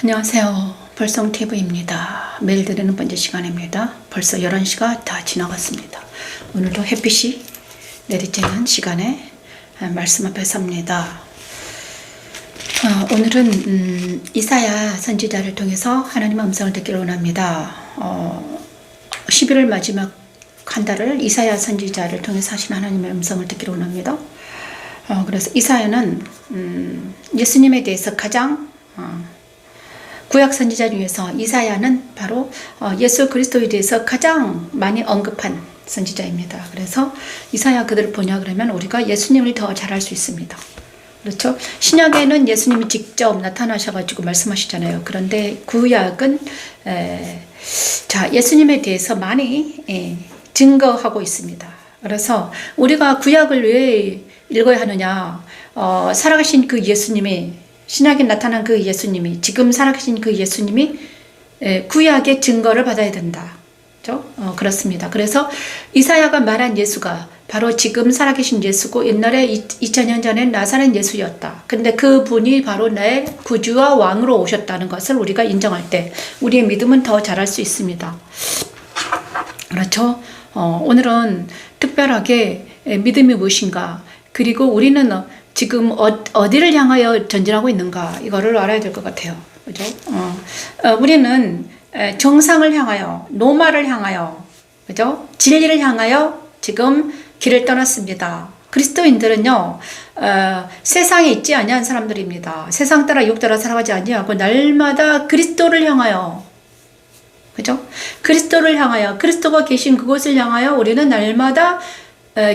안녕하세요. 벌성TV입니다. 매일 드리는 번째 시간입니다. 벌써 11시가 다 지나갔습니다. 오늘도 햇빛이 내리쬐는 시간에 말씀 앞에 섭니다. 오늘은 이사야 선지자를 통해서 하나님의 음성을 듣기를 원합니다. 11월 마지막 한 달을 이사야 선지자를 통해서 하신 하나님의 음성을 듣기를 원합니다. 그래서 이사야는 예수님에 대해서 가장 구약 선지자 중에서 이사야는 바로 예수 그리스도에 대해서 가장 많이 언급한 선지자입니다. 그래서 이사야 그들을 보냐 그러면 우리가 예수님을 더 잘 알 수 있습니다. 그렇죠? 신약에는 예수님이 직접 나타나셔가지고 말씀하시잖아요. 그런데 구약은 예수님에 대해서 많이 증거하고 있습니다. 그래서 우리가 구약을 왜 읽어야 하느냐? 살아가신 그 예수님이, 신약에 나타난 그 예수님이, 지금 살아계신 그 예수님이 구약의 증거를 받아야 된다. 그렇죠? 그렇습니다. 그래서 이사야가 말한 예수가 바로 지금 살아계신 예수고 옛날에 2000년 전에 나사렛 예수였다. 근데 그 분이 바로 나의 구주와 왕으로 오셨다는 것을 우리가 인정할 때 우리의 믿음은 더 잘할 수 있습니다. 그렇죠? 오늘은 특별하게 믿음이 무엇인가, 그리고 우리는 지금 어디를 향하여 전진하고 있는가, 이거를 알아야 될 것 같아요. 그죠? 우리는 정상을 향하여, 노마를 향하여, 그죠? 진리를 향하여 지금 길을 떠났습니다. 그리스도인들은요, 세상에 있지 아니한 사람들입니다. 세상 따라 육 따라 살아가지 아니하고 날마다 그리스도를 향하여, 그죠? 그리스도를 향하여, 그리스도가 계신 그곳을 향하여 우리는 날마다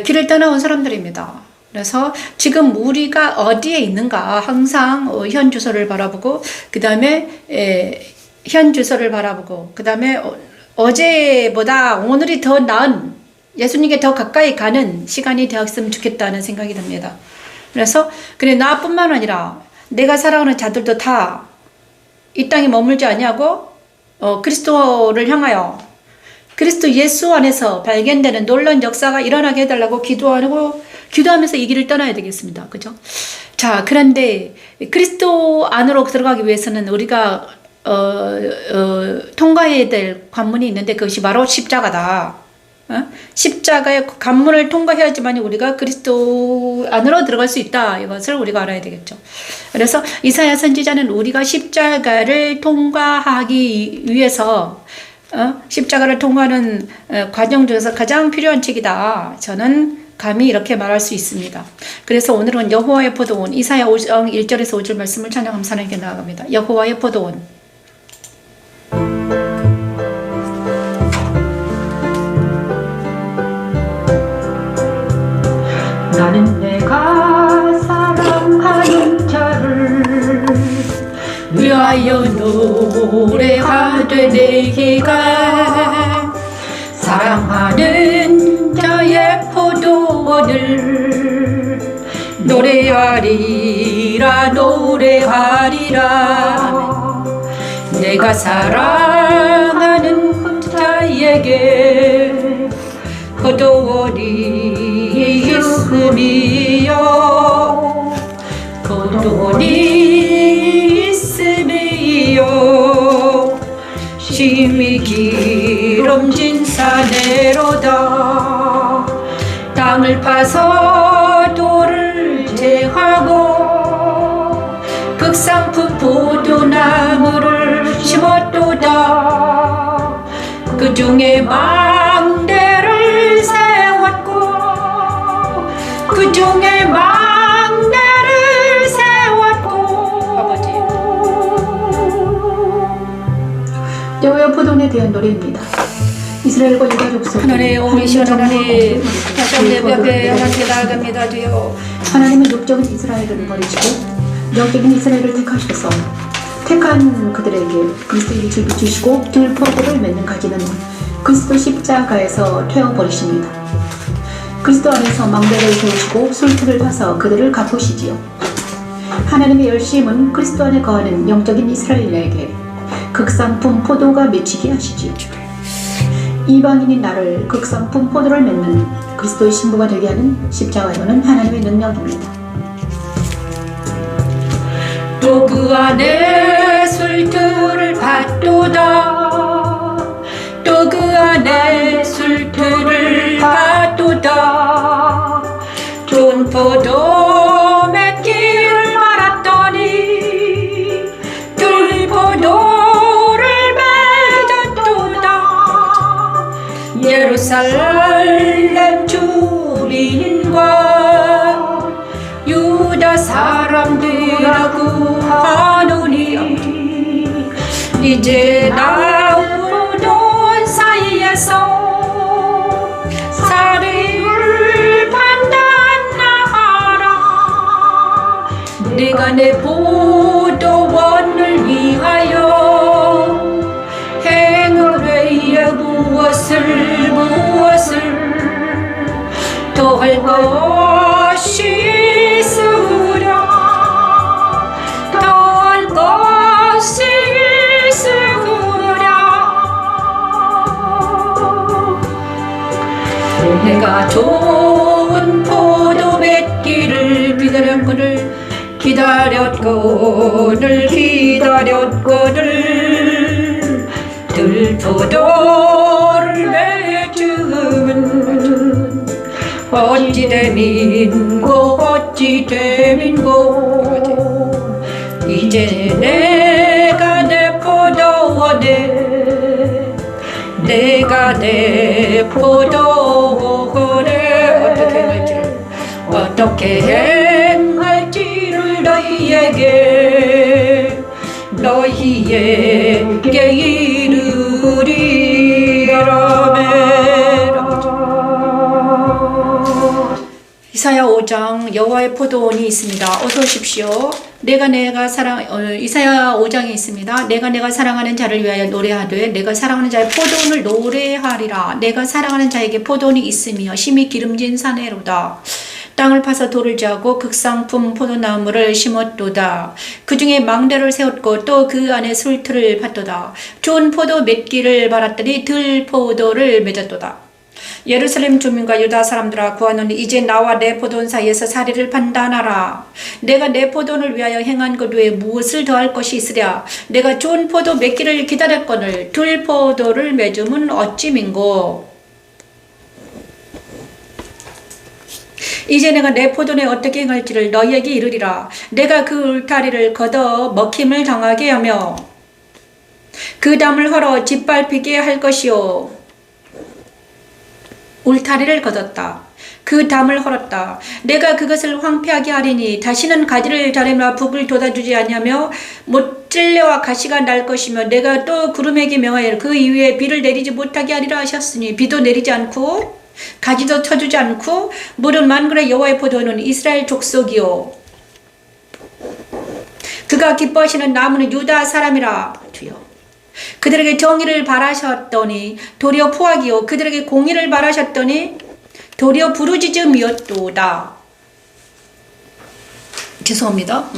길을 떠나온 사람들입니다. 그래서 지금 우리가 어디에 있는가 항상 현 주소를 바라보고, 그 다음에 현 주소를 바라보고, 그 다음에 어제보다 오늘이 더 나은, 예수님께 더 가까이 가는 시간이 되었으면 좋겠다는 생각이 듭니다. 그래서 그래, 나뿐만 아니라 내가 사랑하는 자들도 다 이 땅에 머물지 아니하고 그리스도를 향하여, 그리스도 예수 안에서 발견되는 놀라운 역사가 일어나게 해달라고 기도하면서 이 길을 떠나야 되겠습니다. 그죠? 자, 그런데 그리스도 안으로 들어가기 위해서는 우리가 통과해야 될 관문이 있는데 그것이 바로 십자가다. 십자가의 관문을 통과해야지만 우리가 그리스도 안으로 들어갈 수 있다. 이것을 우리가 알아야 되겠죠. 그래서 이사야 선지자는 우리가 십자가를 통과하기 위해서 십자가를 통과하는 과정 중에서 가장 필요한 책이다. 저는 감히 이렇게 말할 수 있습니다. 그래서 오늘은 여호와의 포도원, 이사야 5장 1절에서 5절 말씀을 찬양하면서 하나님께 나아갑니다. 여호와의 포도원. 나는 내가 사랑하는 자를 위하여 노래하되 내가 사랑하는 자의 포도원을 노래하리라 노래하리라. 내가 사랑하는 자에게 포도원이 있음이요, 포도원이 있음이요, 심히 기름진 사내로다. 땅을 파서 돌을 제하고 극상품 포도나무를 심었도다. 그 중에 망대를 세웠고 그 중에 망대를 세웠고. 아버지, 여호와의 포도원에 대한 노래입니다. 이스라엘과 유다 족속 하나님, 오미신 하나님, 다시 한번 내 앞에 하나님께 나아갑니다. 주여, 하나님은 육적인 이스라엘을 버리시고 영적인 이스라엘을 택하셔서 택한 그들에게 그리스도의 줄을 주시고 들포도를 맺는 가지는 그리스도 십자가에서 태워버리십니다. 그리스도 안에서 망대를 세우시고 술틀을 타서 그들을 갚으시지요. 하나님의 열심은 그리스도 안에 거하는 영적인 이스라엘에게 극상품 포도가 맺히게 하시지요. 이방인인 나를 극상품 포도를 맺는 그리스도의 신부가 되게 하는 십자가는 하나님의 능력입니다. 또 그 안에 술틀을 받도다. 또 그 안에 술틀을 받도다. 좋은 포도 맺기를 말았더니 들포도를 맺었도다. 예루살렘 주민과 유다 사람들아 구하노니 이제 나오던 사이에서 사리를 판단하라. 내가 내 포도원을 위하여 행하리에 무엇을 더 할 것이 있으랴. 더 할 것이 있으랴. 내가 좋은 포도 맺기를 기다렸거늘 들포도를 맺음은 어찌 됨인고 이제 내가 내 포도원에 어떻게 행할지를 너희에게 이르리라메라. 이사야 5장 여호와의 포도원이 있습니다. 어서 오십시오. 내가 사랑 이사야 5장에 있습니다. 내가 사랑하는 자를 위하여 노래하되 내가 사랑하는 자의 포도원을 노래하리라. 내가 사랑하는 자에게 포도원이 있으며 심히 기름진 산에로다. 땅을 파서 돌을 짜고 극상품 포도나무를 심었도다. 그 중에 망대를 세웠고 또 그 안에 술틀을 팠도다. 좋은 포도 맺기를 바랐더니 들포도를 맺었도다. 예루살렘 주민과 유다 사람들아 구하노니 이제 나와 내 포도원 사이에서 사리를 판단하라. 내가 내 포도원을 위하여 행한 것 외에 무엇을 더할 것이 있으랴. 내가 좋은 포도 맺기를 기다렸거늘 들포도를 맺음은 어찌민고. 이제 내가 내 포도원에 어떻게 행할지를 너희에게 이르리라. 내가 그 울타리를 걷어 먹힘을 당하게 하며 그 담을 헐어 짓밟히게 할 것이요. 울타리를 걷었다. 그 담을 헐었다. 내가 그것을 황폐하게 하리니 다시는 가지를 자르며 북을 돋아주지 않냐며 못질레와 가시가 날 것이며 내가 또 구름에게 명하여 그 이후에 비를 내리지 못하게 하리라 하셨으니 비도 내리지 않고 가지도 쳐주지 않고 물은 만군의 여호와의 포도원은 이스라엘 족속이요 그가 기뻐하시는 나무는 유다 사람이라. 주여 그들에게 정의를 바라셨더니 도리어 포악이요 그들에게 공의를 바라셨더니 도리어 부르짖음이었도다. 죄송합니다.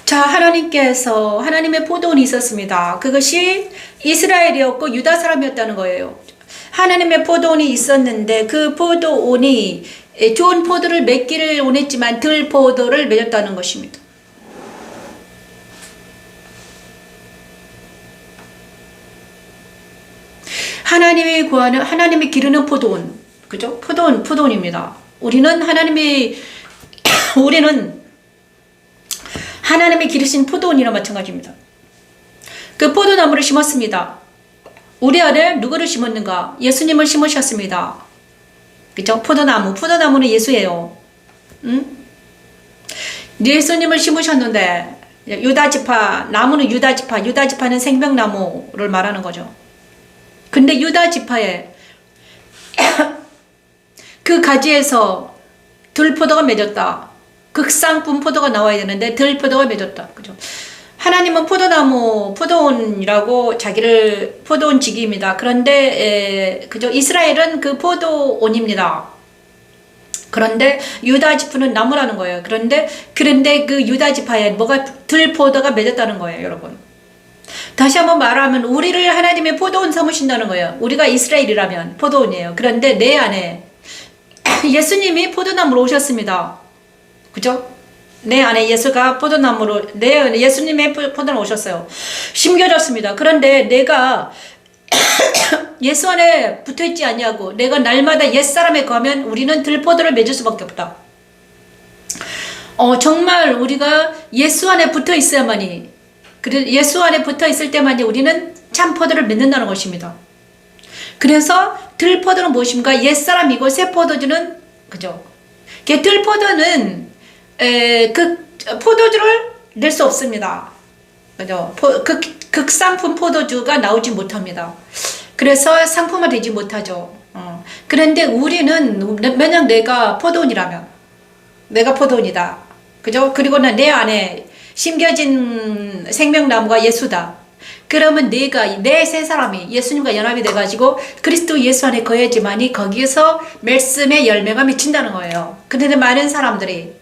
자, 하나님께서 하나님의 포도원이 있었습니다. 그것이 이스라엘이었고 유다 사람이었다는 거예요. 하나님의 포도원이 있었는데 그 포도원이 좋은 포도를 맺기를 원했지만 들 포도를 맺었다는 것입니다. 하나님이 구하는 하나님이 기르는 포도원, 그죠? 포도원입니다. 우리는 하나님이 기르신 포도원이랑 마찬가지입니다. 그 포도나무를 심었습니다. 우리 안에 누구를 심었는가? 예수님을 심으셨습니다. 그죠? 포도나무는 예수예요. 응? 예수님을 심으셨는데 유다지파, 나무는 유다지파는 생명나무를 말하는 거죠. 근데 유다지파에 그 가지에서 들포도가 맺었다. 극상품 포도가 나와야 되는데 들포도가 맺었다. 그죠? 하나님은 포도원이라고 자기를 포도원 지기입니다. 그런데 그죠? 이스라엘은 그 포도원입니다. 그런데 유다지파는 나무라는 거예요. 그런데 그 유다지파에 뭐가 들포도가 맺었다는 거예요, 여러분. 다시 한번 말하면 우리를 하나님의 포도원 삼으신다는 거예요. 우리가 이스라엘이라면 포도원이에요. 그런데 내 안에 예수님이 포도나무로 오셨습니다. 그죠? 내 안에 예수가 포도나무로 내 예수님의 포도나무 오셨어요. 심겨졌습니다. 그런데 내가 예수 안에 붙어있지 않냐고, 내가 날마다 옛사람에 거하면 우리는 들포도를 맺을 수밖에 없다. 정말 우리가 예수 안에 붙어 있어야만이, 예수 안에 붙어 있을 때만이 우리는 참 포도를 맺는다는 것입니다. 그래서 들포도는 무엇입니까? 옛사람이고 새 포도주는, 그죠? 들포도는 그 포도주를 낼 수 없습니다. 그죠? 극상품 포도주가 나오지 못합니다. 그래서 상품화 되지 못하죠. 그런데 우리는 만약 내가 포도원이라면, 내가 포도원이다. 그죠? 그리고 내 안에 심겨진 생명나무가 예수다. 그러면 내 세 사람이 예수님과 연합이 돼가지고 그리스도 예수 안에 거해야지만이 거기에서 말씀의 열매가 맺힌다는 거예요. 그런데 많은 사람들이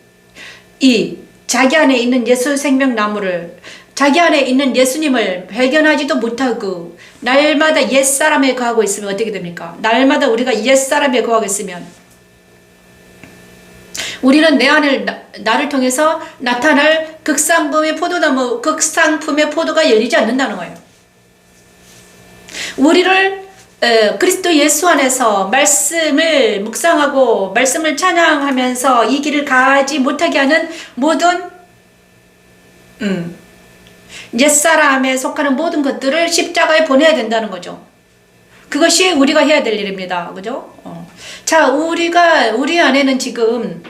자기 안에 있는 예수 생명나무를, 자기 안에 있는 예수님을 발견하지도 못하고 날마다 옛사람에 거하고 있으면 어떻게 됩니까? 날마다 우리가 옛사람에 거하고 있으면 우리는 내 안에 나를 통해서 나타날 극상품의 포도나무, 극상품의 포도가 열리지 않는다는 거예요. 우리를 그리스도 예수 안에서 말씀을 묵상하고 말씀을 찬양하면서 이 길을 가지 못하게 하는 모든 옛사람에 속하는 모든 것들을 십자가에 보내야 된다는 거죠. 그것이 우리가 해야 될 일입니다. 그죠? 자, 우리 안에는 지금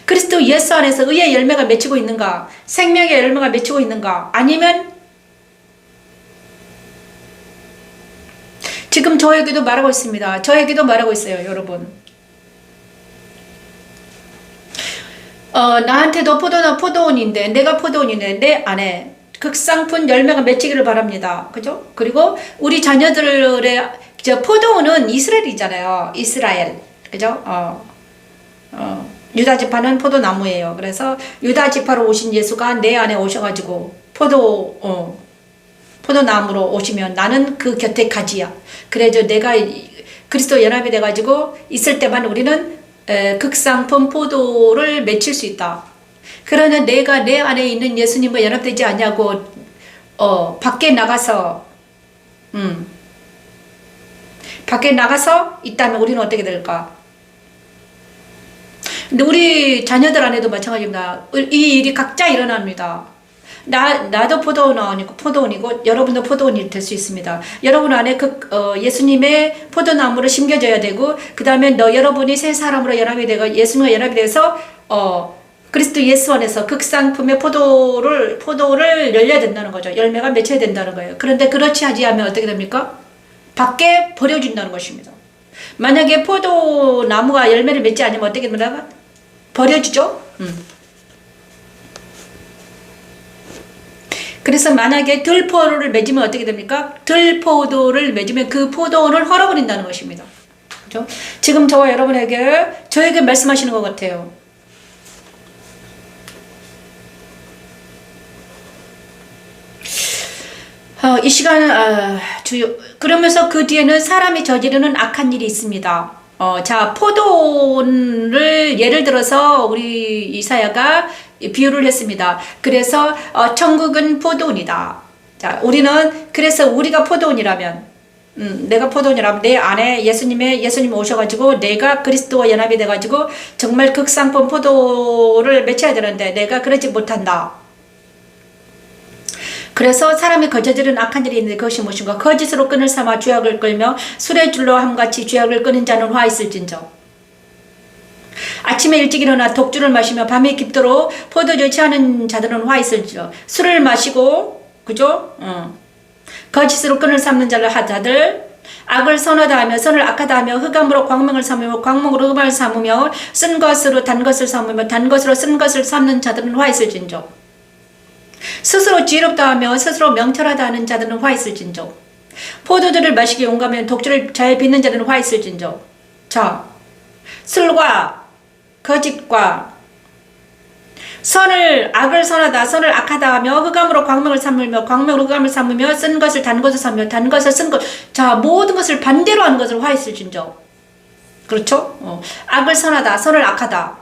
그리스도 예수 안에서 의의 열매가 맺히고 있는가? 생명의 열매가 맺히고 있는가? 아니면 지금 저에게도 말하고 있습니다. 저에게도 말하고 있어요, 여러분. 나한테도 포도원인데, 내가 포도원인데 내 안에 극상품 열매가 맺히기를 바랍니다. 그죠? 그리고 우리 자녀들의 포도원은 이스라엘이잖아요. 이스라엘. 그죠? 유다 지파는 포도나무예요. 그래서 유다 지파로 오신 예수가 내 안에 오셔가지고 포도나무로 오시면 나는 그 곁에 가지야. 그래서 내가 그리스도 연합이 돼가지고 있을 때만 우리는 극상품 포도를 맺힐 수 있다. 그러나 내가 내 안에 있는 예수님과 연합되지 않냐고 밖에 나가서 있다면 우리는 어떻게 될까? 근데 우리 자녀들 안에도 마찬가지입니다. 이 일이 각자 일어납니다. 나도 포도원이고 여러분도 포도원이 될 수 있습니다. 여러분 안에 예수님의 포도나무를 심겨져야 되고, 그 다음에 여러분이 새 사람으로 연합이 되고 예수님과 연합이 돼서 그리스도 예수 안에서 극상품의 포도를 열려야 된다는 거죠. 열매가 맺혀야 된다는 거예요. 그런데 그렇지 않으면 어떻게 됩니까? 밖에 버려진다는 것입니다. 만약에 포도나무가 열매를 맺지 않으면 어떻게 됩니까? 버려지죠? 그래서 만약에 들포도를 맺으면 어떻게 됩니까? 들포도를 맺으면 그 포도원을 헐어버린다는 것입니다. 그죠? 지금 저와 저에게 말씀하시는 것 같아요. 이 시간 그러면서 그 뒤에는 사람이 저지르는 악한 일이 있습니다. 자, 포도원을 예를 들어서 우리 이사야가 비유를 했습니다. 그래서 천국은 포도원이다. 자, 그래서 우리가 포도원이라면, 내가 포도원이라면 내 안에 예수님 오셔가지고 내가 그리스도와 연합이 돼가지고 정말 극상품 포도를 맺혀야 되는데 내가 그러지 못한다. 그래서 사람이 저지르는 악한 일이 있는데 그것이 무엇인가? 거짓으로 끈을 삼아 죄악을 끌며 술의 줄로 함같이 죄악을 끄는 자는 화 있을진저. 아침에 일찍 일어나 독주를 마시며 밤에 깊도록 포도주에 취하는 자들은 화 있을지어. 술을 마시고, 그죠? 거짓으로 끈을 삼는 자들, 악을 선하다 하며 선을 악하다 하며 흑암으로 광명을 삼으며 광명으로 흑암을 삼으며 쓴 것으로 단 것을 삼으며 단 것으로 쓴 것을 삼는 자들은 화 있을진저. 스스로 지혜롭다 하며 스스로 명철하다 하는 자들은 화 있을진저. 포도주를 마시기 용감하며 독주를 잘 빚는 자들은 화 있을진저. 자, 술과 거짓과 악을 선하다, 선을 악하다 하며 흑암으로 광명을 삼으며 광명으로 흑암을 삼으며 쓴 것을 단 것을 삼으며 단 것을 쓴 것, 자, 모든 것을 반대로 하는 것을 화 있을진저. 그렇죠? 악을 선하다, 선을 악하다.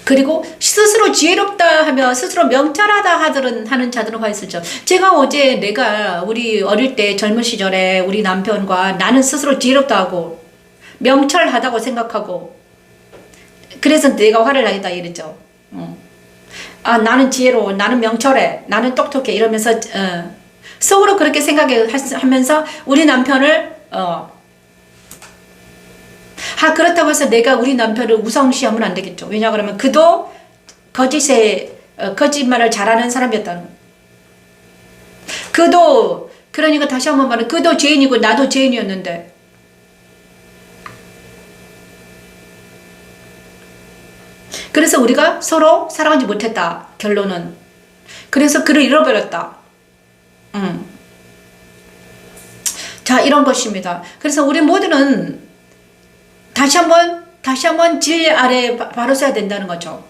그리고 스스로 지혜롭다 하며 스스로 명철하다 하는 자들은 화 있을죠. 제가 어제 내가 우리 어릴 때 젊은 시절에 우리 남편과 나는 스스로 지혜롭다 하고 명철하다고 생각하고 그래서 내가 화를 나겠다 이랬죠. 아, 나는 지혜로워, 나는 명철해, 나는 똑똑해 이러면서 속으로 그렇게 생각하면서 우리 남편을 그렇다고 해서 내가 우리 남편을 우상시하면 안 되겠죠. 왜냐 그러면 그도 거짓말을 잘하는 사람이었다는 거예요. 그도 그러니까 다시 한번 말해, 그도 죄인이고 나도 죄인이었는데 그래서 우리가 서로 사랑하지 못했다. 결론은. 그래서 그를 잃어버렸다. 자, 이런 것입니다. 그래서 우리 모두는 다시 한번 진리 아래 바로 서야 된다는 거죠.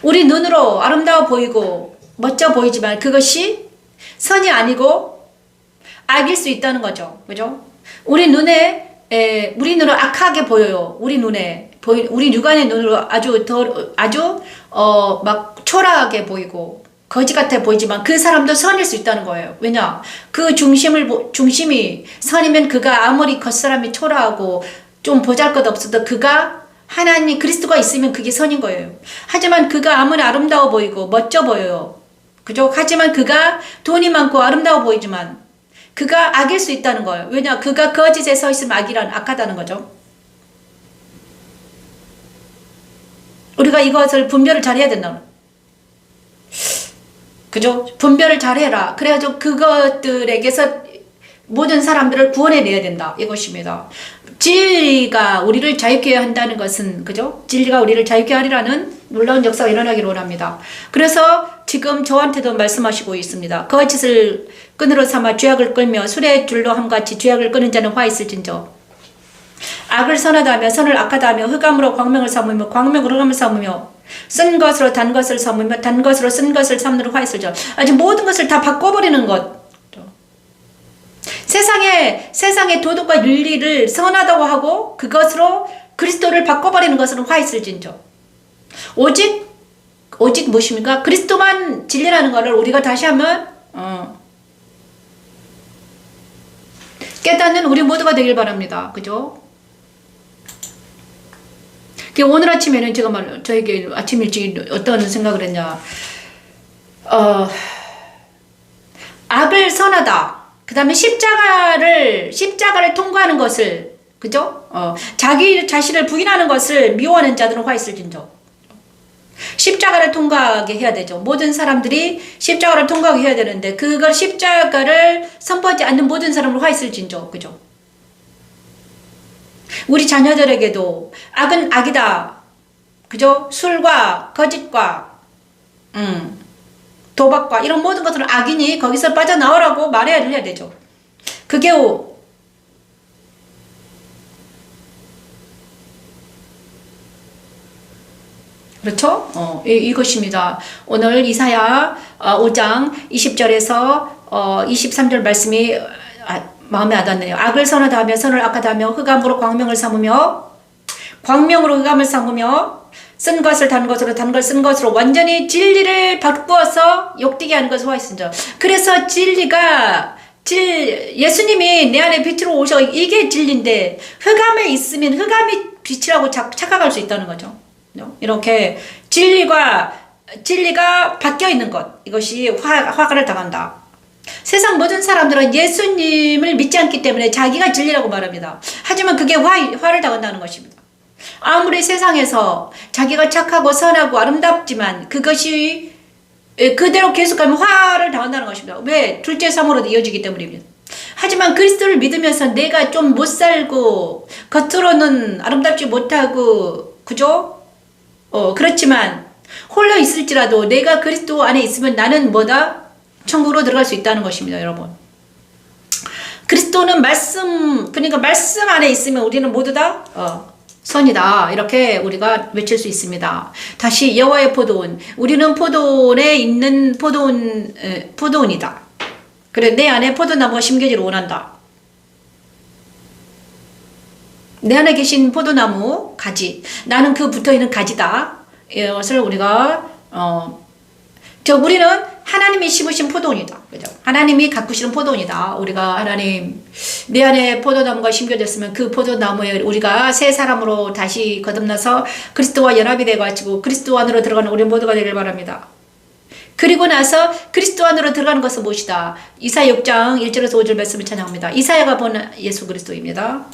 우리 눈으로 아름다워 보이고 멋져 보이지만 그것이 선이 아니고 악일 수 있다는 거죠. 그죠? 우리 눈으로 악하게 보여요. 우리 육안의 눈으로 막 초라하게 보이고 거지 같아 보이지만 그 사람도 선일 수 있다는 거예요. 왜냐? 그 중심이 선이면 그가 아무리 겉사람이 초라하고 좀 보잘것없어도 그가 하나님 그리스도가 있으면 그게 선인 거예요. 하지만 그가 아무리 아름다워 보이고 멋져 보여요. 그죠? 하지만 그가 돈이 많고 아름다워 보이지만 그가 악일 수 있다는 거예요. 왜냐? 그가 거짓에 서 있으면 악하다는 거죠. 우리가 이것을 분별을 잘해야 된다. 그죠? 분별을 잘해라. 그래가지고 그것들에게서 모든 사람들을 구원해내야 된다. 이것입니다. 진리가 우리를 자유케 한다는 것은, 그죠? 진리가 우리를 자유케 하리라는 놀라운 역사가 일어나기를 원합니다. 그래서 지금 저한테도 말씀하시고 있습니다. 거짓을 끈으로 삼아 죄악을 끌며 술의 줄로 함같이 죄악을 끄는 자는 화 있을진저. 악을 선하다 하며 선을 악하다 하며 흑암으로 광명을 삼으며 광명으로 흑암을 삼으며 쓴 것으로 단 것을 삼으며 단 것으로 쓴 것을 삼는 화 있을죠. 아주 모든 것을 다 바꿔버리는 것. 세상의 도덕과 윤리를 선하다고 하고 그것으로 그리스도를 바꿔버리는 것은 화 있을진저. 오직 무엇입니까? 그리스도만 진리라는 것을 우리가 다시 한번 깨닫는 우리 모두가 되길 바랍니다. 그죠? 오늘 아침에는 제가 저에게 아침 일찍 어떤 생각을 했냐. 악을 선하다. 그 다음에 십자가를 통과하는 것을, 그죠? 자기 자신을 부인하는 것을 미워하는 자들은 화 있을진저. 십자가를 통과하게 해야 되죠. 모든 사람들이 십자가를 통과하게 해야 되는데, 그걸 십자가를 선포하지 않는 모든 사람은 화 있을진저. 그죠? 우리 자녀들에게도 악은 악이다. 그죠? 술과 거짓과, 도박과 이런 모든 것들은 악이니 거기서 빠져나오라고 말해야 되죠. 그게 그렇죠? 이것입니다. 오늘 이사야 5장 20절에서 23절 말씀이 마음에 와닿네요. 악을 선하다 하며 선을 악하다 하며 흑암으로 광명을 삼으며 광명으로 흑암을 삼으며 쓴 것을 단 것으로 단 걸 쓴 것으로 완전히 진리를 바꾸어서 욕되게 하는 것을 화했습니다. 그래서 예수님이 내 안에 빛으로 오셔 이게 진리인데 흑암에 있으면 흑암이 빛이라고 착각할 수 있다는 거죠. 이렇게 진리가 바뀌어 있는 것, 이것이 화가를 당한다. 세상 모든 사람들은 예수님을 믿지 않기 때문에 자기가 진리라고 말합니다. 하지만 그게 화를 당한다는 것입니다. 아무리 세상에서 자기가 착하고 선하고 아름답지만 그것이 그대로 계속하면 화를 당한다는 것입니다. 왜? 둘째 사모로 이어지기 때문입니다. 하지만 그리스도를 믿으면서 내가 좀 못 살고 겉으로는 아름답지 못하고, 그죠? 그렇지만 홀로 있을지라도 내가 그리스도 안에 있으면 나는 뭐다? 천국으로 들어갈 수 있다는 것입니다, 여러분. 그리스도는 그러니까 말씀 안에 있으면 우리는 모두 다 선이다. 이렇게 우리가 외칠 수 있습니다. 다시 여호와의 포도원. 우리는 포도원에 있는 포도원이다. 그래, 내 안에 포도나무가 심겨지를 원한다. 내 안에 계신 포도나무 가지. 나는 그 붙어있는 가지다. 이것을 우리가 우리는 하나님이 심으신 포도원이다. 그죠? 하나님이 가꾸시는 포도원이다. 우리가 하나님 내 안에 포도나무가 심겨졌으면 그 포도나무에 우리가 새 사람으로 다시 거듭나서 그리스도와 연합이 돼가지고 그리스도 안으로 들어가는 우리 모두가 되길 바랍니다. 그리고 나서 그리스도 안으로 들어가는 것은 무엇이다? 이사야 6장 1절에서 5절 말씀을 찬양합니다. 이사야가 본 예수 그리스도입니다.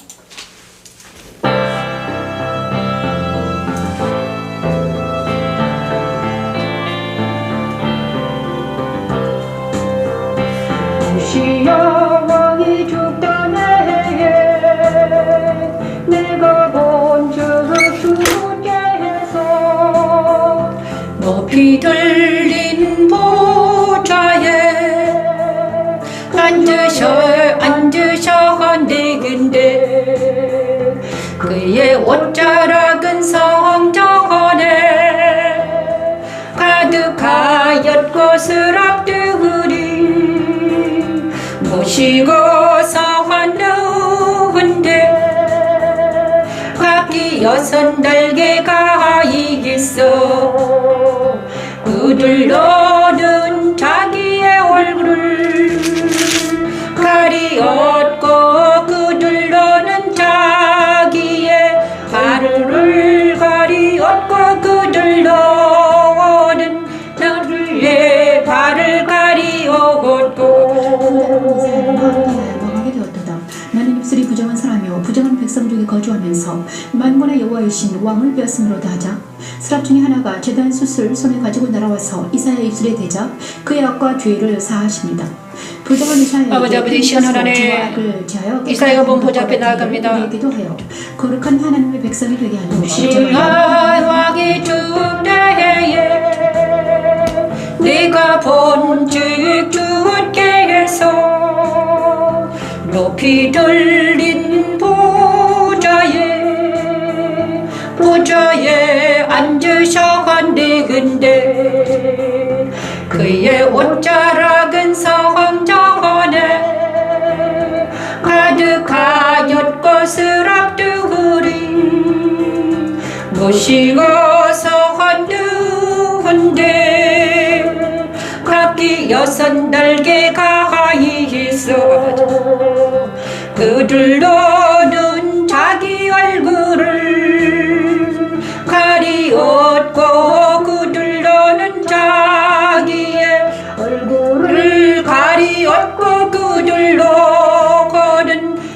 시야 왕이 죽던 해에 내가 본 주 주께서 높이 들린 보좌에 앉으셔 내근데 그의 옷자락은 성정 안에 가득하였고 스랍들이 모시고서 환누운데 각기 6 날개가 있어 그들로는 자기의 얼굴을 가리었고 그들로는 자기의 발을 가리었고 그들로는 나를 발을 가리었고 왕하게 되었도다. 나는 입술이 부정한 사람이요 부정한 백성 중에 거주하면서 만군의 여호와이신 왕을 빼앗음으로다 하자. 스랍 중에 하나가 제단 숯을 손에 가지고 날아와서 이사야의 입술에 대자 그의 악과 죄를 사하십니다. 부정한 이사야에게 아버지 이 시간 하나님 이사야가 본 보좌 앞에 나아갑니다. 기도하여 거룩한 하나님의 백성이 되게 하는 시간 왕이 주대에 내가 본즉 주께서 높이 들린 보좌에 앉으셨는데 그의 옷자락은 성정 안에 가득하였고 스랍들이 모시고서 환누운데 각기 6 날개가 있어 그들로는 자기 얼굴을 가리었고 그들로는 자기의 얼굴을 가리었고 그들로는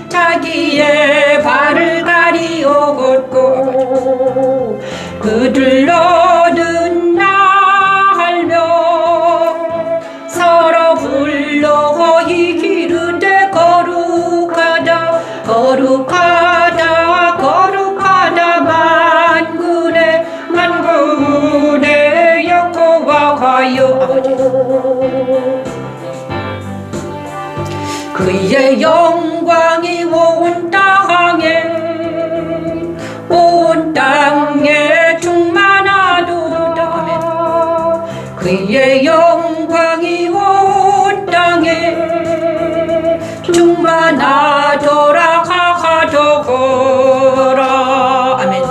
자기의 발을 가리었고 그들로는 날며 서로 불러 이르되 거룩하다 거룩하다 거룩하다 만군의 여호와여 그의 영광이 온 땅에 충만하도다. 그의 영광이 온 땅에 충만하도라 하도라. 아멘.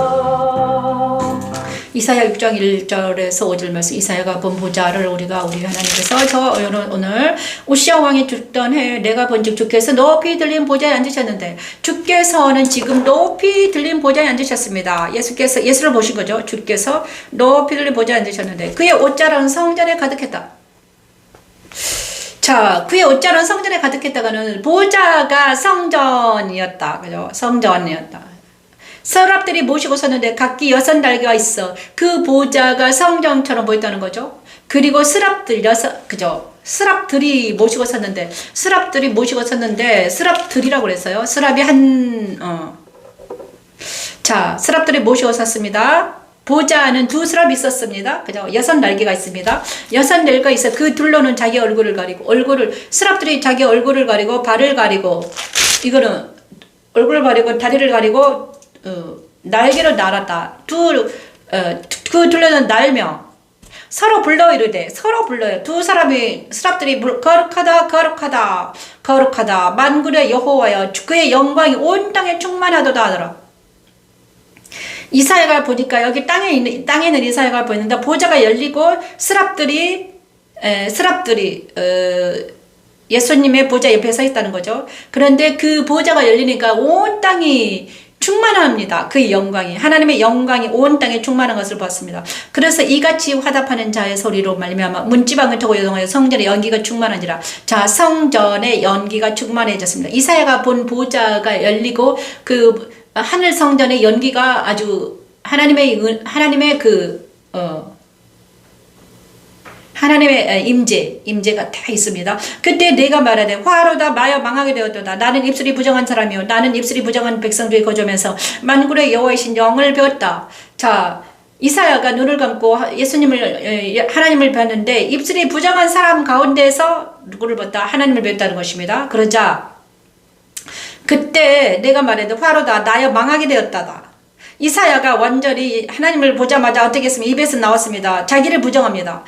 이사야 6장 1절에서 5절 말씀. 이사야가 본 보좌를 우리 하나님께서 오늘 우시야 왕이 죽던 해 내가 본즉 주께서 높이 들린 보좌에 앉으셨는데 주께서는 지금 높이 들린 보좌에 앉으셨습니다. 예수를 보신 거죠. 주께서 높이 들린 보좌에 앉으셨는데 그의 옷자락은 성전에 가득했다. 자, 그의 옷자락은 성전에 가득했다가는 보좌가 성전이었다. 그죠? 성전이었다. 서랍들이 모시고 섰는데 각기 6 날개가 있어. 그 보좌가 성전처럼 보였다는 거죠. 그리고 스랍들이 모시고 섰는데, 스랍들이라고 그랬어요. 스랍들이 모시고 섰습니다. 보좌는 2 스랍이 있었습니다. 그죠? 6 날개가 있습니다. 6 날개가 있어. 그 둘로는 자기 얼굴을 가리고, 스랍들이 자기 얼굴을 가리고, 발을 가리고, 이거는 얼굴을 가리고, 다리를 가리고, 날개로 날았다. 그 둘로는 날며 서로 불러요. 2 스랍들이 거룩하다 만군의 여호와여 그의 영광이 온 땅에 충만하도다 하더라. 이사야가 보니까 여기 땅에 있는 이사야가 보이는데 보좌가 열리고 스랍들이 예수님의 보좌 옆에 서 있다는 거죠. 그런데 그 보좌가 열리니까 온 땅이 충만합니다. 그 영광이, 하나님의 영광이 온 땅에 충만한 것을 봤습니다. 그래서 이같이 화답하는 자의 소리로 말미암아 문지방을 타고 요동하여 성전의 연기가 충만하니라. 자, 성전의 연기가 충만해졌습니다. 이사야가 본 보좌가 열리고 그 하늘 성전의 연기가 아주 하나님의 임재가 다 있습니다. 그때 내가 말하되 화로다 마여 망하게 되었도다. 나는 입술이 부정한 사람이요 나는 입술이 부정한 백성 중에 거주하면서 만군의 여호와이신 영을 배웠다. 자, 이사야가 눈을 감고 하나님을 배웠는데 입술이 부정한 사람 가운데서 누구를 배웠다? 하나님을 배웠다는 것입니다. 그러자 그때 내가 말해도 화로다 나여 망하게 되었다다. 이사야가 완전히 하나님을 보자마자 어떻게 했으면 입에서 나왔습니다. 자기를 부정합니다.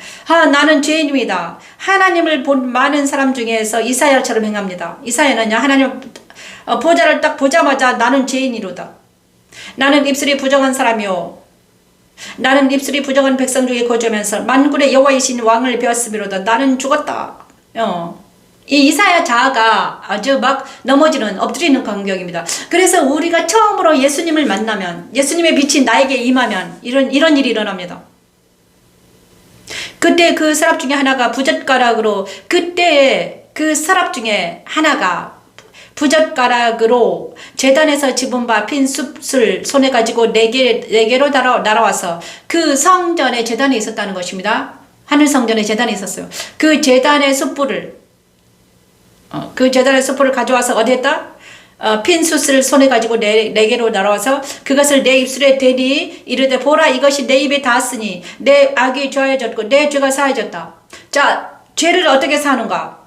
나는 죄인입니다. 하나님을 본 많은 사람 중에서 이사야처럼 행합니다. 이사야는요, 하나님 보좌를 딱 보자마자 나는 죄인이로다. 나는 입술이 부정한 사람이요 나는 입술이 부정한 백성 중에 거주하면서 만군의 여호와이신 왕을 배웠음이로다. 나는 죽었다. 이 이사야 자아가 아주 막 넘어지는 엎드리는 광경입니다. 그래서 우리가 처음으로 예수님을 만나면 예수님의 빛이 나에게 임하면 이런 일이 일어납니다. 그때 그 서랍 중에 하나가 부젓가락으로 그때 그 서랍 중에 하나가 부젓가락으로 제단에서 집은 바 핀 숲을 손에 가지고 네 개로 날아와서 그 성전의 제단에 있었다는 것입니다. 하늘 성전의 제단에 있었어요. 그 제단의 숯불을 그 제단의 숯불을 가져와서 어디 했다? 핀 숯을 손에 가지고 네 개로 날아와서 그것을 내 입술에 대니 이르되 보라 이것이 내 입에 닿았으니 내 악이 좋아졌고 내 죄가 사해졌다. 자, 죄를 어떻게 사는가?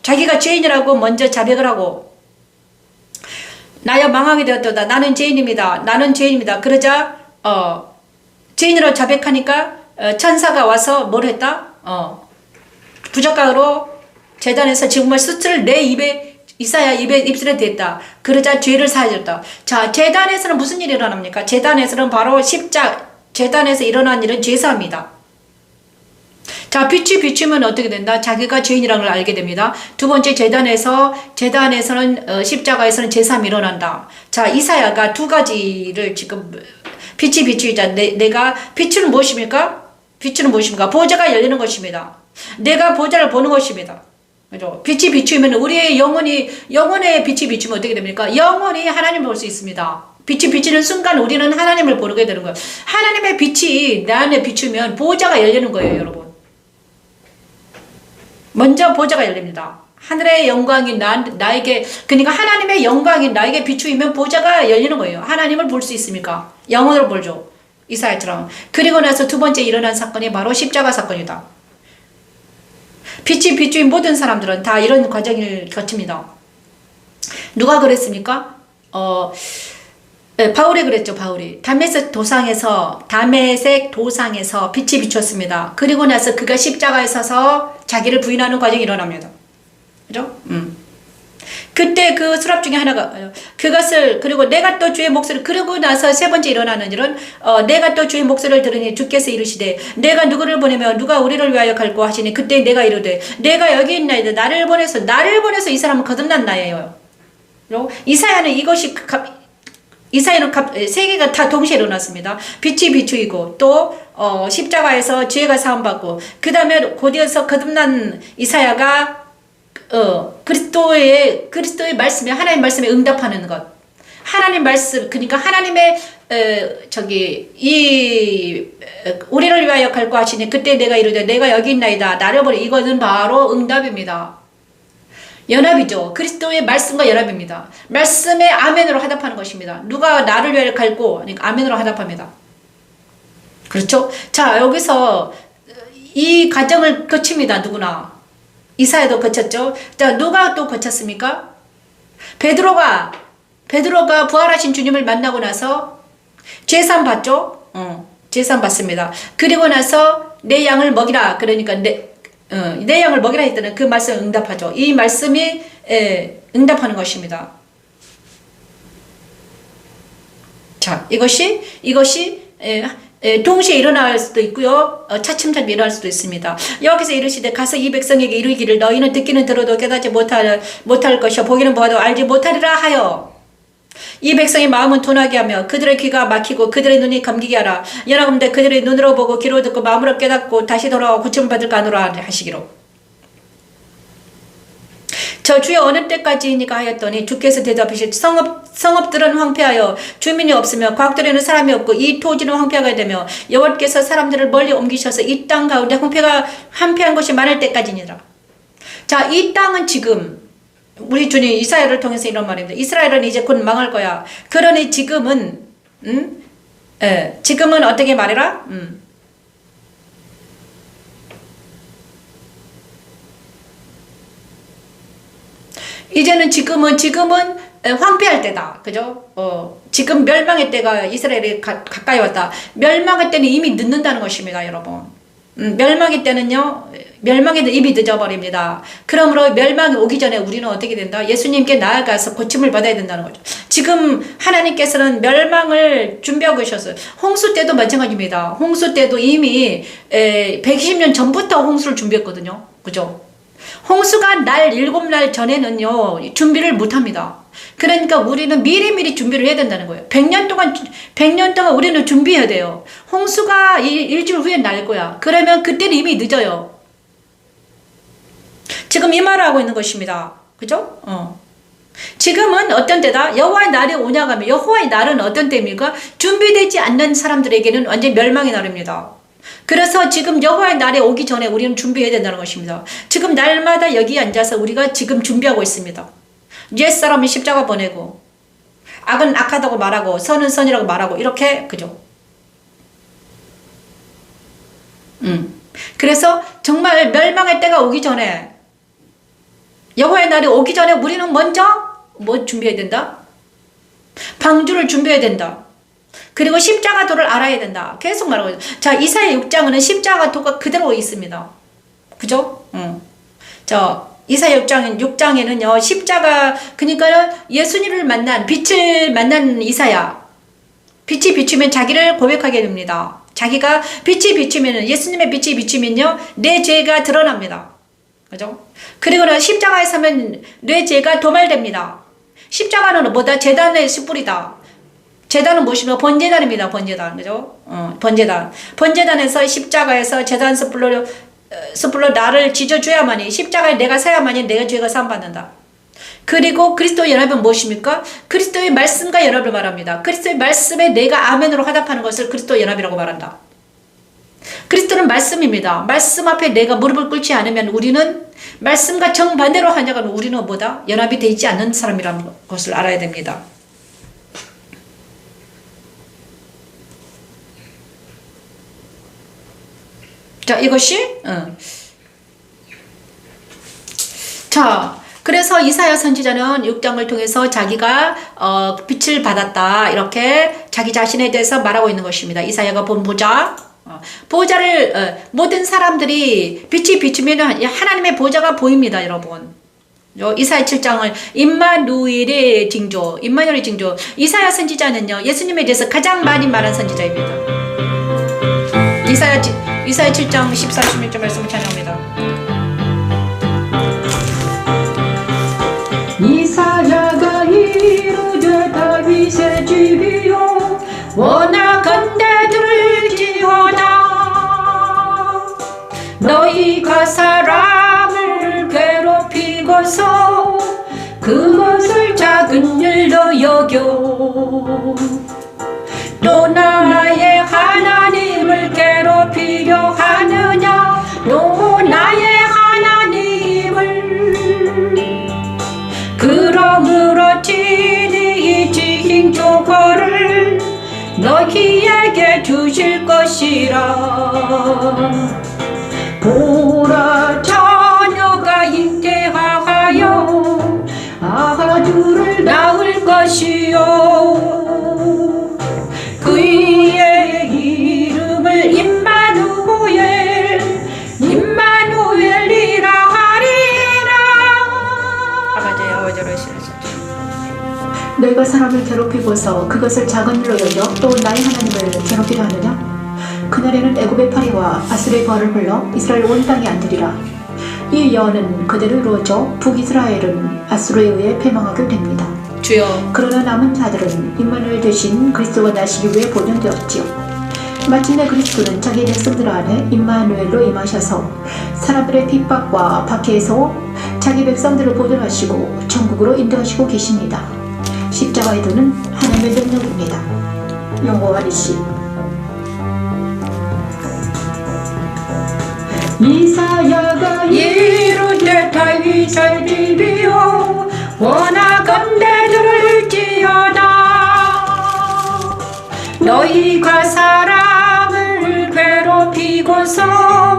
자기가 죄인이라고 먼저 자백을 하고 나여 망하게 되었도다. 나는 죄인입니다. 나는 죄인입니다. 그러자 죄인으로 자백하니까 천사가 와서 뭘 했다? 부젓가락으로 제단에서 지금은 숯을 내 이사야 입술에 댔다. 그러자 죄를 사해줬다. 자, 제단에서는 무슨 일이 일어납니까? 제단에서는 바로 제단에서 일어난 일은 제사입니다. 자, 빛이 비추면 어떻게 된다? 자기가 죄인이라는 걸 알게 됩니다. 두 번째, 제단에서는 십자가에서는 제사함이 일어난다. 자, 이사야가 두 가지를 지금 빛이 비추자. 내가 빛은 무엇입니까? 빛은 무엇입니까? 보좌가 열리는 것입니다. 내가 보좌를 보는 것입니다. 그죠? 빛이 비추면 우리의 영혼의 빛이 비추면 어떻게 됩니까? 영혼이 하나님을 볼 수 있습니다. 빛이 비치는 순간 우리는 하나님을 보게 되는 거예요. 하나님의 빛이 내 안에 비추면 보좌가 열리는 거예요, 여러분. 먼저 보좌가 열립니다. 하늘의 영광이 나에게, 그러니까 하나님의 영광이 나에게 비추이면 보좌가 열리는 거예요. 하나님을 볼 수 있습니까? 영혼으로 보죠. 이사야처럼. 그리고 나서 두 번째 일어난 사건이 바로 십자가 사건이다. 빛이 비추인 모든 사람들은 다 이런 과정을 거칩니다. 누가 그랬습니까? 바울이 그랬죠. 바울이 다메섹 도상에서 빛이 비쳤습니다. 그리고 나서 그가 십자가에 서서 자기를 부인하는 과정이 일어납니다. 그죠? 그때 그 수랍 중에 하나가 그리고 내가 또 주의 목소리를, 그러고 나서 세 번째 일어나는 일은 내가 또 주의 목소리를 들으니 주께서 이르시되 내가 누구를 보내며 누가 우리를 위하여 갈고 하시니 그때 내가 이르되 내가 여기 있나이다. 나를 보내서 이 사람은 거듭난 나예요. 이사야는 세 개가 다 동시에 일어났습니다. 빛이 비추이고 또 십자가에서 죄가 사함받고 그 다음에 곧이어서 거듭난 이사야가 그리스도의 말씀에, 하나님의 말씀에 응답하는 것. 하나님 말씀, 그러니까 하나님의 우리를 위하여 갈고 하시니 그때 내가 이르되 내가 여기 있나이다. 나를 보내. 이거는 바로 응답입니다. 연합이죠. 그리스도의 말씀과 연합입니다. 말씀에 아멘으로 화답하는 것입니다. 누가 나를 위하여 갈고 그러니까 아멘으로 화답합니다. 그렇죠? 자, 여기서 이 과정을 거칩니다. 누구나. 이사야도 거쳤죠. 자, 누가 또 거쳤습니까? 베드로가 부활하신 주님을 만나고 나서 제사 받죠. 제사 받습니다. 그리고 나서 내 양을 먹이라. 그러니까 내 양을 먹이라 했더니 그 말씀 응답하죠. 이 말씀이 응답하는 것입니다. 자, 이것이 동시에 일어날 수도 있고요. 차츰차츰 일어날 수도 있습니다. 여기서 이르시되 가서 이 백성에게 이르기를 너희는 듣기는 들어도 깨닫지 못할 것이요 보기는 보아도 알지 못하리라 하여 이 백성의 마음은 둔하게 하며 그들의 귀가 막히고 그들의 눈이 감기게 하라. 여러분들 그들의 눈으로 보고 귀로 듣고 마음으로 깨닫고 다시 돌아와 고침을 받을까 하노라 하시기로. 저 주여 어느 때까지이니까 하였더니 주께서 대답하실 성읍들은 황폐하여 주민이 없으며 과학들에는 사람이 없고 이 토지는 황폐하게 되며 여호와께서 사람들을 멀리 옮기셔서 이 땅 가운데 황폐한 것이 많을 때까지니라. 자, 이 땅은 지금 우리 주님 이사야를 통해서 이런 말입니다. 이스라엘은 이제 곧 망할 거야. 그러니 지금은 지금은 어떻게 말해라? 이제는 지금은 황폐할 때다. 그죠? 지금 멸망의 때가 이스라엘이 가까이 왔다. 멸망의 때는 이미 늦는다는 것입니다, 여러분. 멸망의 때는요, 멸망에도 이미 늦어버립니다. 그러므로 멸망이 오기 전에 우리는 어떻게 된다? 예수님께 나아가서 고침을 받아야 된다는 거죠. 지금 하나님께서는 멸망을 준비하고 계셨어요. 홍수 때도 마찬가지입니다. 홍수 때도 이미 120년 전부터 홍수를 준비했거든요. 그죠? 홍수가 날 7날 전에는요, 준비를 못 합니다. 그러니까 우리는 미리미리 준비를 해야 된다는 거예요. 100년 동안 우리는 준비해야 돼요. 홍수가 일주일 후에 날 거야. 그러면 그때는 이미 늦어요. 지금 이 말을 하고 있는 것입니다. 그죠? 지금은 어떤 때다? 여호와의 날이 오냐고 하면 여호와의 날은 어떤 때입니까? 준비되지 않는 사람들에게는 완전 멸망의 날입니다. 그래서 지금 여호와의 날이 오기 전에 우리는 준비해야 된다는 것입니다. 지금 날마다 여기 앉아서 우리가 지금 준비하고 있습니다. 옛사람이 십자가 보내고 악은 악하다고 말하고 선은 선이라고 말하고 이렇게 그죠? 그래서 정말 멸망의 때가 오기 전에 여호와의 날이 오기 전에 우리는 먼저 뭐 준비해야 된다? 방주를 준비해야 된다. 그리고 십자가도를 알아야 된다. 계속 말하고 있어요. 자, 이사야 6장은 십자가도가 그대로 있습니다. 그죠? 이사야 6장에는요, 십자가, 그러니까 예수님을 만난, 빛을 만난 이사야. 빛이 비추면 자기를 고백하게 됩니다. 자기가 빛이 비추면, 예수님의 빛이 비추면요, 내 죄가 드러납니다. 그죠? 그리고 십자가에 서면 내 죄가 도말됩니다. 십자가는 뭐다? 재단의 숯불이다. 제단은 무엇이며? 번제단입니다. 번제단. 그죠? 번제단. 번제단에서 십자가에서 제단 숯불로 나를 지져줘야만이, 십자가에 내가 서야만이 내가 죄가 사함받는다. 그리고 그리스도의 연합은 무엇입니까? 그리스도의 말씀과 연합을 말합니다. 그리스도의 말씀에 내가 아멘으로 화답하는 것을 그리스도의 연합이라고 말한다. 그리스도는 말씀입니다. 말씀 앞에 내가 무릎을 꿇지 않으면 우리는 말씀과 정반대로 하냐고 하면 우리는 뭐다? 연합이 되어 있지 않는 사람이라는 것을 알아야 됩니다. 자, 이것이 자, 그래서 이사야 선지자는 6장을 통해서 자기가 빛을 받았다 이렇게 자기 자신에 대해서 말하고 있는 것입니다. 이사야가 본 보좌, 보좌를 모든 사람들이 빛이 비추면 하나님의 보좌가 보입니다, 여러분. 이사야 7장을 임마누엘의 징조, 이사야 선지자는요, 예수님에 대해서 가장 많이 말한 선지자입니다. 이사야 7장 14, 16절 말씀을 찬양합니다. 이사야가 이르되 다윗의 집이요 원하건대 들을지어다. 너희가 사람을 괴롭히고서 그것을 작은 일로 여겨 또 나의 하나님을 괴롭히려 하느냐? 또 나의 하나님을 그러므로 친히 이 지힌 조거를 너희에게 주실 것이라. 보라, 처녀가 잉태하여 아들을 낳을 것이요 그의 이름을 임마누엘이라 하리라. 내 너희가 사람을 괴롭히고서 그것을 작은 일로 여겨 또 나의 하나님을 괴롭히려 하느냐? 그날에는 애굽의 파리와 아수르의 벌을 불러 이스라엘 온 땅에 안들이라. 이 예언은 그대로 이루어져 북이스라엘은 아수르에 의해 패망하게 됩니다. 주여. 그러나 남은 자들은 임마누엘 되신 그리스도가 나시기 위해 보존되었지요. 마침내 그리스도는 자기 백성들 안에 임마누엘로 임하셔서 사람들의 핍박과 박해에서 자기 백성들을 보존하시고 천국으로 인도하시고 계십니다. 십자가의 도는 하나님의 능력입니다. 영원히 씨. 이사야가 이르되 다윗의 집이여 원하건대 들을지어다. 너희가 사람을 괴롭히고서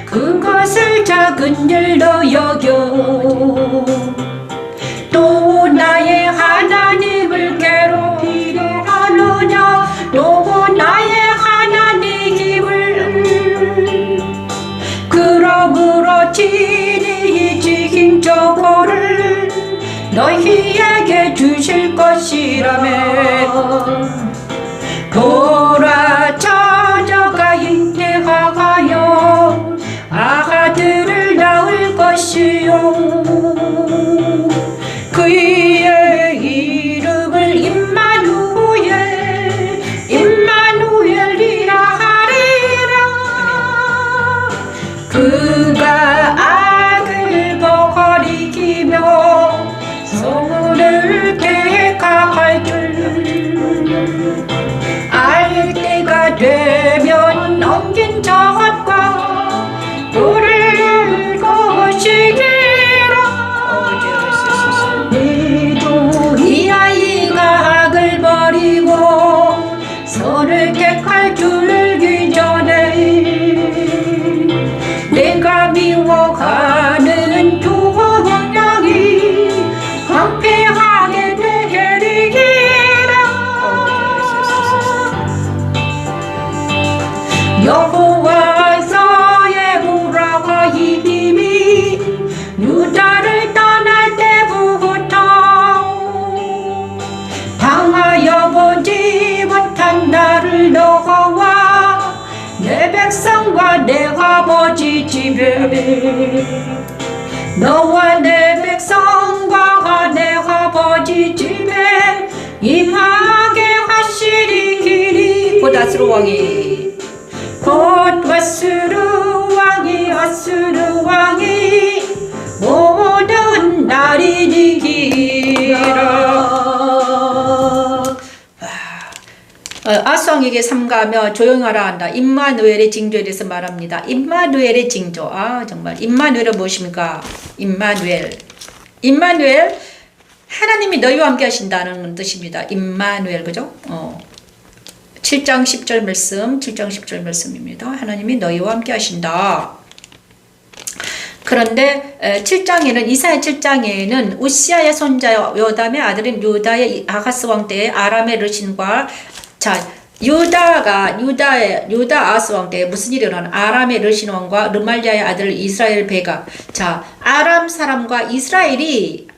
그것을 작은 일로 여겨 또 나의 하나님을 괴롭히려 하느냐. 또 나의 하나님을 그러므로 진히 지킨 저거를 너희에게 주실 것이라며. 보라 저저가 잉태하여 아들을 낳을 것이요 그의 이름을 임마누엘이라 하리라. 그가 악을 버리기며 성을 택할 줄 알 때가 되면 넘긴 자헛과 불을 거시기라. 이도 이 아이가 악을 버리고 선을 택할 줄 알기 전에 내가 미워가는 두 영이 황폐하게 되리기라. 여호와서의 우라가 이김이 유다를 떠날 때부터 당하여 보지 못한 나를 너와 내 백성과 내 아버지 집에 너와 내 백성과 내 아버지 집에 임하게 하시리니. 곧 아수르 왕이 아수르 왕이 모든 날이 이기라. 아수왕에게 삼가하며 조용하라 한다. 임마누엘의 징조에 대해서 말합니다. 임마누엘의 징조. 정말 임마누엘은 무엇입니까? 임마누엘, 하나님이 너희와 함께 하신다는 뜻입니다. 임마누엘, 그죠? 7장 10절 말씀입니다. 하나님이 너희와 함께 하신다. 그런데 7장에는 이사야 7장에는 우시아의 손자 요담의 아들인 유다의 아하스 왕 때의 아람의 르신과 유다 아하스 왕 때에 무슨 일이 일어나는 아람의 르신 왕과 르말리아의 아들 이스라엘 배가 아람 사람과 이스라엘이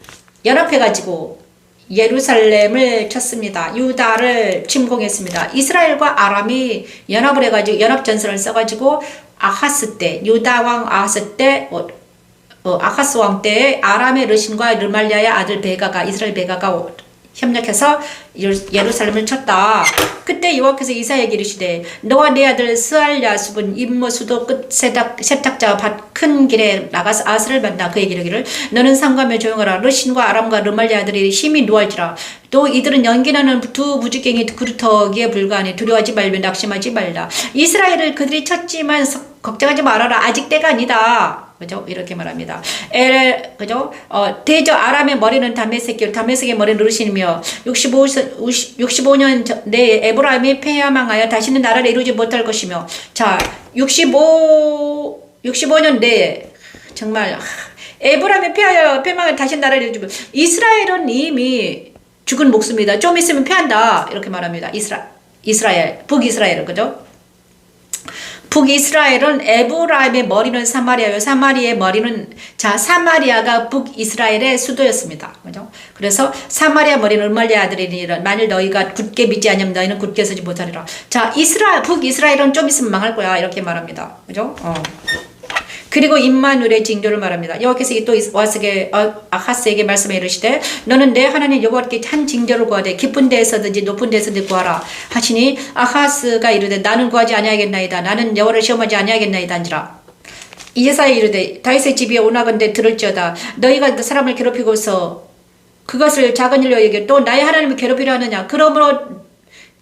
연합해가지고 예루살렘을 쳤습니다. 유다를 침공했습니다. 이스라엘과 아람이 연합을 해가지고 연합전선을 써가지고 아하스 때, 유다 왕 아하스 때, 아하스 왕 때에 아람의 르신과 르말리아의 아들 베가가, 이스라엘 베가가 협력해서 예루살렘을 쳤다. 그때 여호와께서 이사야에게 이르시되 너와 내 아들 스알야숲은 임모 수도 끝 세탁자 밭 큰 길에 나가서 아스를 만나 그에게 이르기를 너는 상관하며 조용하라. 르신과 아람과 르말리아 아들이 힘이 노할지라. 또 이들은 연기나는 두 무지갱이 그루터기에 불과하니 두려워하지 말며 낙심하지 말라. 이스라엘을 그들이 쳤지만 걱정하지 말아라. 아직 때가 아니다. 그죠? 이렇게 말합니다. 그죠? 대저 아람의 머리는 다메섹이요 다메섹의 머리는 르신이며 65년 내에 에브라임이 패망하여 다시는 나라를 이루지 못할 것이며 65년 내에 정말 에브라임이 패망하여 다시 나라를 이루지 못할 이스라엘은 이미 죽은 목숨이다. 좀 있으면 패한다. 이렇게 말합니다. 이스라엘 북이스라엘은 그죠? 북이스라엘은 에브라임의 머리는 사마리아요. 사마리아의 머리는 사마리아가 북이스라엘의 수도였습니다. 그죠? 그래서 사마리아 머리는 을말리의 아들이니라. 만일 너희가 굳게 믿지 않으면 너희는 굳게 서지 못하리라. 자, 북이스라엘은 좀 있으면 망할 거야. 이렇게 말합니다. 그죠? 그리고 임마누엘의 징조를 말합니다. 여호와께서 또 아하스에게 말씀해 이르시되 너는 내 하나님 여호와께 한 징조를 구하되 깊은 데에서든지 높은 데서든지 구하라 하시니 아하스가 이르되 나는 구하지 아니하겠나이다. 나는 여호와를 시험하지 아니하겠나이다 한지라. 이제사야 이르되 다윗의 집이 오나건대 들을지어다. 너희가 사람을 괴롭히고서 그것을 작은 일로 여기고 또 나의 하나님을 괴롭히려 하느냐. 그러므로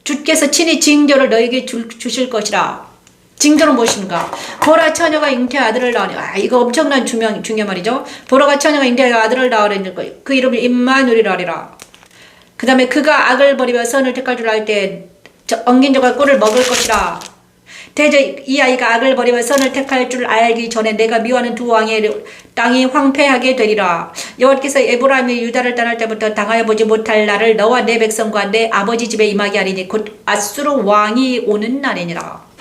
주께서 친히 징조를 너희에게 주실 것이라. 징조는 무엇인가? 보라 처녀가 잉태의 아들을 낳으니 이거 엄청난 중요한 말이죠. 보라가 처녀가 잉태의 아들을 낳으려니 그 이름을 임마누엘이라 하리라. 그 다음에 그가 악을 버리며 선을 택할 줄 알 때 엉긴 자가 꿀을 먹을 것이라. 대저 이 아이가 악을 버리며 선을 택할 줄 알기 전에 내가 미워하는 두 왕의 땅이 황폐하게 되리라. 여호와께서 에브라임이 유다를 떠날 때부터 당하여 보지 못할 날을 너와 내 백성과 내 아버지 집에 임하게 하리니 곧 아수르 왕이 오는 날이니라.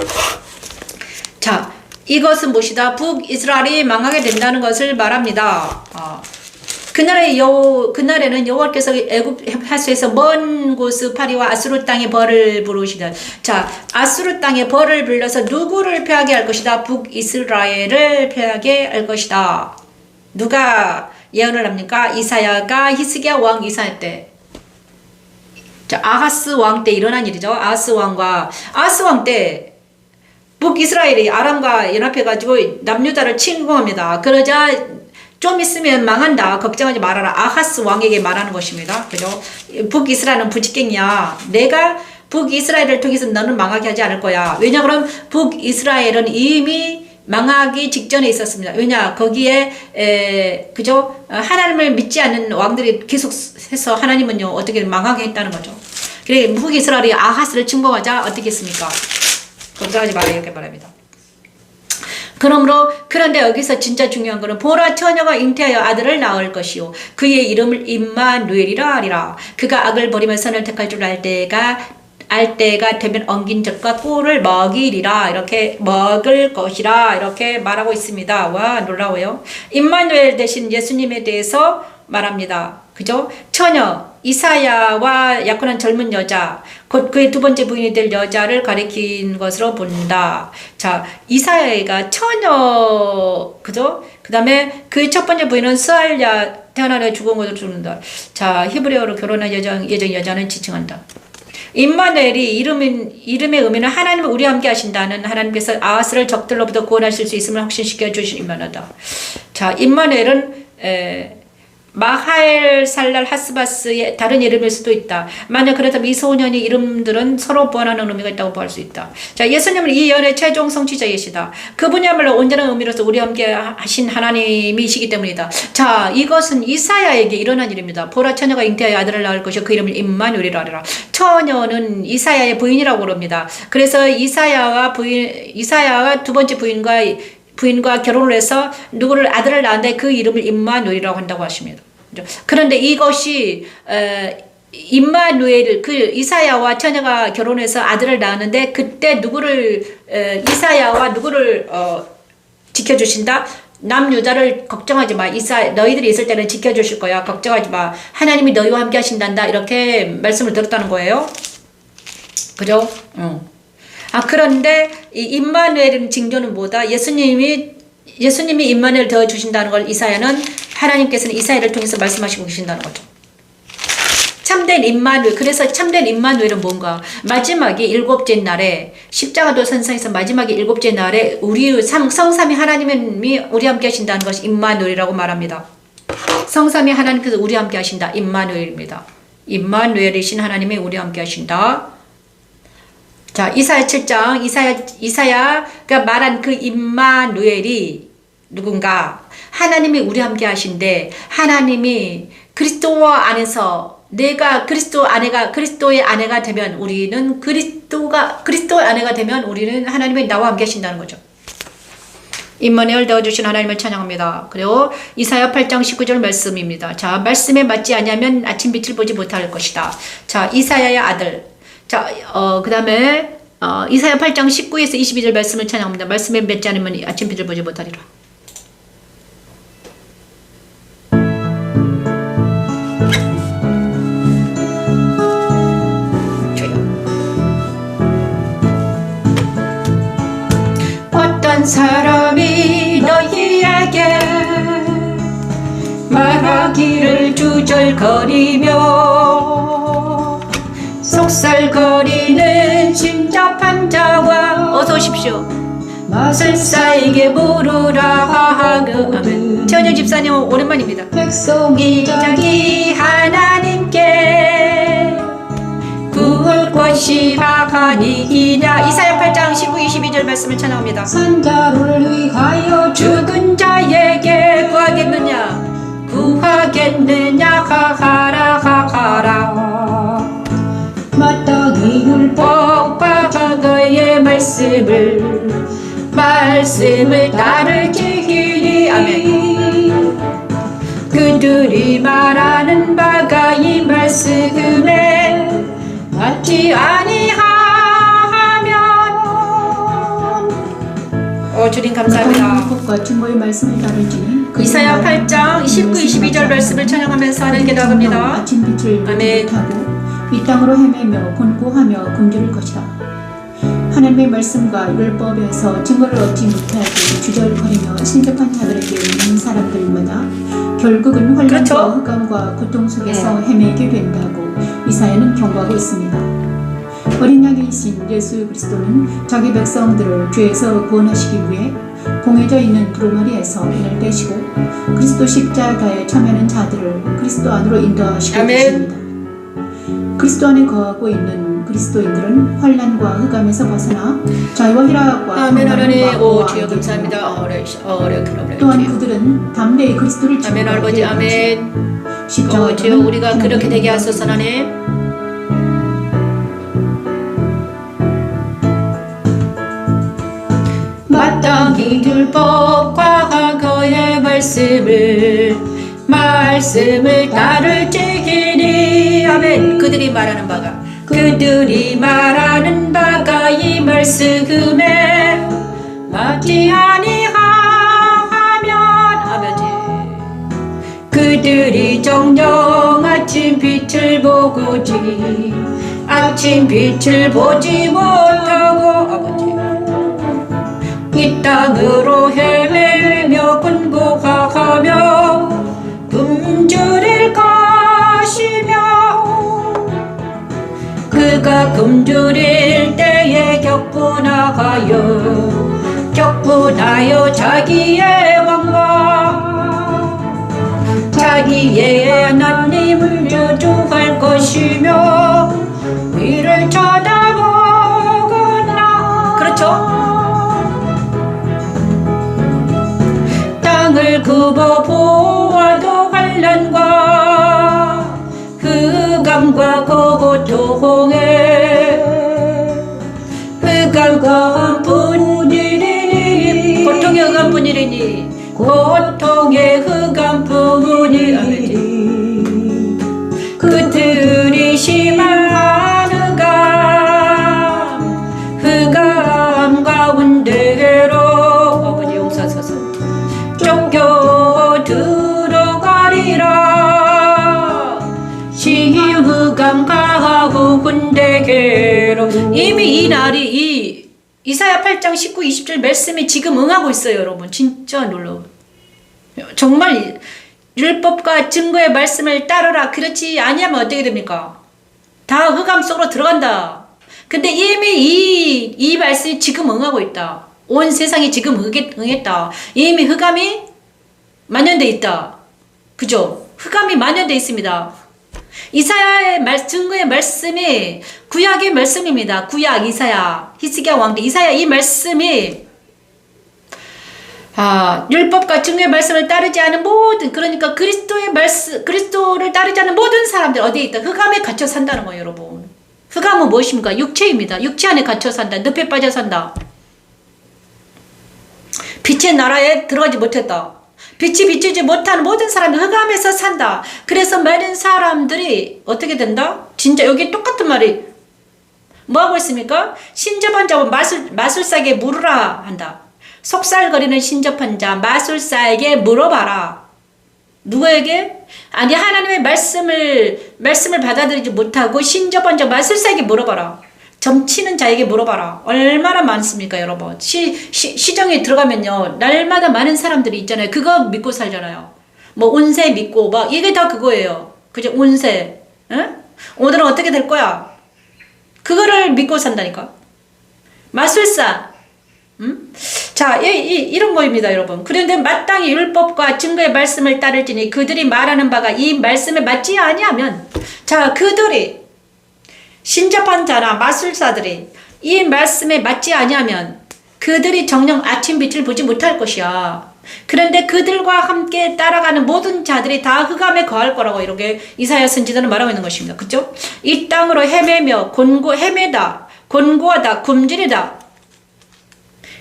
자, 이것은 무엇이다? 북이스라엘이 망하게 된다는 것을 말합니다. 그날에는 여호와께서 애굽 하수에서 먼 곳의 파리와 아수르 땅에 벌을 부르시다. 자, 아수르 땅에 벌을 불러서 누구를 패하게 할 것이다? 북이스라엘을 패하게 할 것이다. 누가 예언을 합니까? 이사야가 히스기야 왕 이사야 때. 자, 아하스 왕 때 일어난 일이죠. 아하스 왕 때 북이스라엘이 아람과 연합해가지고 남유다를 침공합니다. 그러자 좀 있으면 망한다. 걱정하지 말아라. 아하스 왕에게 말하는 것입니다. 그죠? 북이스라엘은 부지깽이야. 내가 북이스라엘을 통해서 너는 망하게 하지 않을 거야. 왜냐 그럼 북이스라엘은 이미 망하기 직전에 있었습니다. 왜냐 거기에 그죠? 하나님을 믿지 않는 왕들이 계속해서 하나님은요 어떻게 망하게 했다는 거죠. 그래 북이스라엘이 아하스를 침공하자 어떻게 했습니까? 걱정하지 말아요. 이렇게 말합니다. 그런데 여기서 진짜 중요한 거는 보라 처녀가 잉태하여 아들을 낳을 것이요 그의 이름을 임마누엘이라 하리라. 그가 악을 버리며 선을 택할 줄 알 때가 되면 엉긴 젖과 꿀을 먹이리라. 이렇게 먹을 것이라 이렇게 말하고 있습니다. 와 놀라워요. 임마누엘 대신 예수님에 대해서 말합니다. 그죠? 처녀 이사야와 약혼한 젊은 여자 곧 그의 두 번째 부인이 될 여자를 가리킨 것으로 본다. 자, 이사야가 처녀 그죠? 그 다음에 그의 첫 번째 부인은 스알랴 태어나려 죽은 것으로 죽는다. 자, 히브리어로 결혼한 여자는 지칭한다. 임마누엘이 이름의 의미는 하나님은 우리와 함께 하신다는 하나님께서 아하스를 적들로부터 구원하실 수 있음을 확신시켜 주신 임마누엘이다. 자, 임마누엘은 마하엘살랄 하스바스의 다른 이름일 수도 있다. 만약 그렇다면 이 소년의 이름들은 서로 보완하는 의미가 있다고 볼 수 있다. 자, 예수님은 이 예언의 최종 성취자이시다. 그분이야말로 온전한 의미로서 우리와 함께 하신 하나님이시기 때문이다. 자, 이것은 이사야에게 일어난 일입니다. 보라 처녀가 잉태하여 아들을 낳을 것이요 그 이름을 임마누엘이라 하리라. 처녀는 이사야의 부인이라고 그럽니다. 그래서 이사야와 두 번째 부인과 결혼을 해서 아들을 낳았는데 그 이름을 임마누엘이라고 한다고 하십니다. 그런데 이것이 임마누엘 이사야와 처녀가 결혼해서 아들을 낳았는데 그때 이사야와 누구를 지켜주신다? 남유다를 걱정하지 마. 너희들이 있을 때는 지켜주실 거야. 걱정하지 마. 하나님이 너희와 함께 하신단다. 이렇게 말씀을 들었다는 거예요. 그죠? 그런데 이 임마누엘의 징조는 뭐다? 예수님이 임마누엘 되어 주신다는 걸 이사야는 하나님께서는 이사야를 통해서 말씀하시고 계신다는 거죠. 참된 임마누엘. 그래서 참된 임마누엘은 뭔가? 마지막에 일곱째 날에 십자가도 선상에서 마지막에 일곱째 날에 우리 성삼위 하나님이 우리와 함께 하신다는 것이 임마누엘이라고 말합니다. 성삼위 하나님께서 우리와 함께 하신다. 임마누엘입니다. 임마누엘이신 하나님이 우리와 함께 하신다. 자, 이사야 7장 이사야가 말한 그 임마누엘이 누군가? 하나님이 우리 함께 하신데 하나님이 그리스도와 안에서 내가 그리스도의 아내가 되면 우리는 그리스도의 아내가 되면 우리는 하나님이 나와 함께 하신다는 거죠. 임마누엘 되어주신 하나님을 찬양합니다. 그리고 이사야 8장 19절 말씀입니다. 자, 말씀에 맞지 않으면 아침 빛을 보지 못할 것이다. 자, 이사야의 아들. 자, 그 다음에 이사야 8장 19에서 22절 말씀을 찬양합니다. 말씀에 맺지 않으면 아침빛을 보지 못하리라. 어떤 사람이 너희에게 말하기를 주절거리며 속살거리는 심잡한 자와 어서 오십시오. 마술사에게 물으라 하거든 최원영 집사님 오랜만입니다. 백성이 자기 하나님께 구할 것이 하하니이냐. 이사야 8장 19, 22절 말씀을 찬양합니다. 산자를 위하여 죽은 자에게 구하겠느냐? 구하겠느냐 하하라 하하라. 마땅히 율법과 그의 말씀을 따르지니. 아멘. 그들이 말하는 바가 이 말씀에 맞지 아니하면 주님 감사합니다. 율법과 증거의 말씀을 따르지니 이사야 8장 19, 22절 말씀을 찬양하면서 하는 기도합니다. 아침 빛을 아멘. 못하고 이 땅으로 헤매며 곤고하며 굶주릴 것이다. 하나님의 말씀과 율법에서 증거를 얻지 못하고 주절거리며 신접한 자들에게 있는 사람들마다 결국은 환란과 그렇죠. 흑암과 고통 속에서 헤매게 된다고 이사야는 경고하고 있습니다. 어린 양이신 예수 그리스도는 자기 백성들을 죄에서 구원하시기 위해 봉해져 있는 두루마리에서 이를 떼시고 그리스도 십자가에 참여하는 자들을 그리스도 안으로 인도하시고 아멘. 계십니다. 그리스도 안에 거하고 있는 그리스도인들은 환란과 흑암에서 벗어나 자유와 희락과 아멘. 하나님 평강과 주여 알게 감사합니다. 됩니다. 또한 그들은 담대히 그리스도를 아멘. 아버지 아멘. 십자가로 주여 우리가 그렇게 되게 하소서. 하나님 마땅히 율법과 그의 말씀을 따를지니. 아멘. 그들이 말하는 바가 이 말씀에 맞지 아니하면 아버지 그들이 정녕 아침 빛을 보고지 아침 빛을 보지 못하고 아버지 이 땅으로 헤매며 곤고하며 굶주릴 것이며 그가 굶주릴 때에 격분하여 자기의 왕과 자기의 하나님을 저주할 것이며 위를 쳐다보거나. 그렇죠. 땅을 굽어 보아도 환란과 흑암과 고통에 흑암과 흑암뿐이니 고통의 흑암뿐이니 고통의 흑암뿐이니 그들이 심한 흑암 가운데로 아버지 용서하소서. 쫓겨 들어가리라. 시흑암 가운데로. 이미 이 날이 이사야 8장 19, 20절 말씀이 지금 응하고 있어요. 여러분 진짜 놀라워. 정말 율법과 증거의 말씀을 따르라. 그렇지 아니하면 어떻게 됩니까? 다 흑암 속으로 들어간다. 근데 이미 이 말씀이 지금 응하고 있다. 온 세상이 지금 응했다. 이미 흑암이 만연돼 있다. 그죠? 흑암이 만연돼 있습니다. 이사야의 증거의 말씀이 구약의 말씀입니다. 구약 이사야, 히스기야 왕 때 이사야 이 말씀이 율법과 증거의 말씀을 따르지 않은 모든, 그러니까 그리스도를 따르지 않은 모든 사람들 어디에 있다? 흑암에 갇혀 산다는 거예요, 여러분. 흑암은 무엇입니까? 육체입니다. 육체 안에 갇혀 산다. 늪에 빠져 산다. 빛의 나라에 들어가지 못했다. 빛이 비추지 못하는 모든 사람들 흑암에서 산다. 그래서 많은 사람들이 어떻게 된다? 진짜 여기 똑같은 말이 뭐하고 있습니까? 신접한 자와 마술사에게 물으라 한다. 속살거리는 신접한 자 마술사에게 물어봐라. 누구에게? 아니 하나님의 말씀을 받아들이지 못하고 신접한 자 마술사에게 물어봐라. 점치는 자에게 물어봐라. 얼마나 많습니까 여러분. 시정에 들어가면요 날마다 많은 사람들이 있잖아요. 그거 믿고 살잖아요. 뭐 운세 믿고 막 이게 다 그거예요. 그죠? 운세. 응? 오늘은 어떻게 될 거야? 그거를 믿고 산다니까. 마술사. 자, 이런 거입니다, 여러분. 그런데 마땅히 율법과 증거의 말씀을 따를지니 그들이 말하는 바가 이 말씀에 맞지 아니하면, 자, 그들이 신접한 자나 마술사들이 이 말씀에 맞지 아니하면 그들이 정녕 아침 빛을 보지 못할 것이야. 그런데 그들과 함께 따라가는 모든 자들이 다 흑암에 거할 거라고 이렇게 이사야 선지자는 말하고 있는 것입니다. 그죠? 이 땅으로 헤매며 헤매다, 곤고하다, 굶주리다.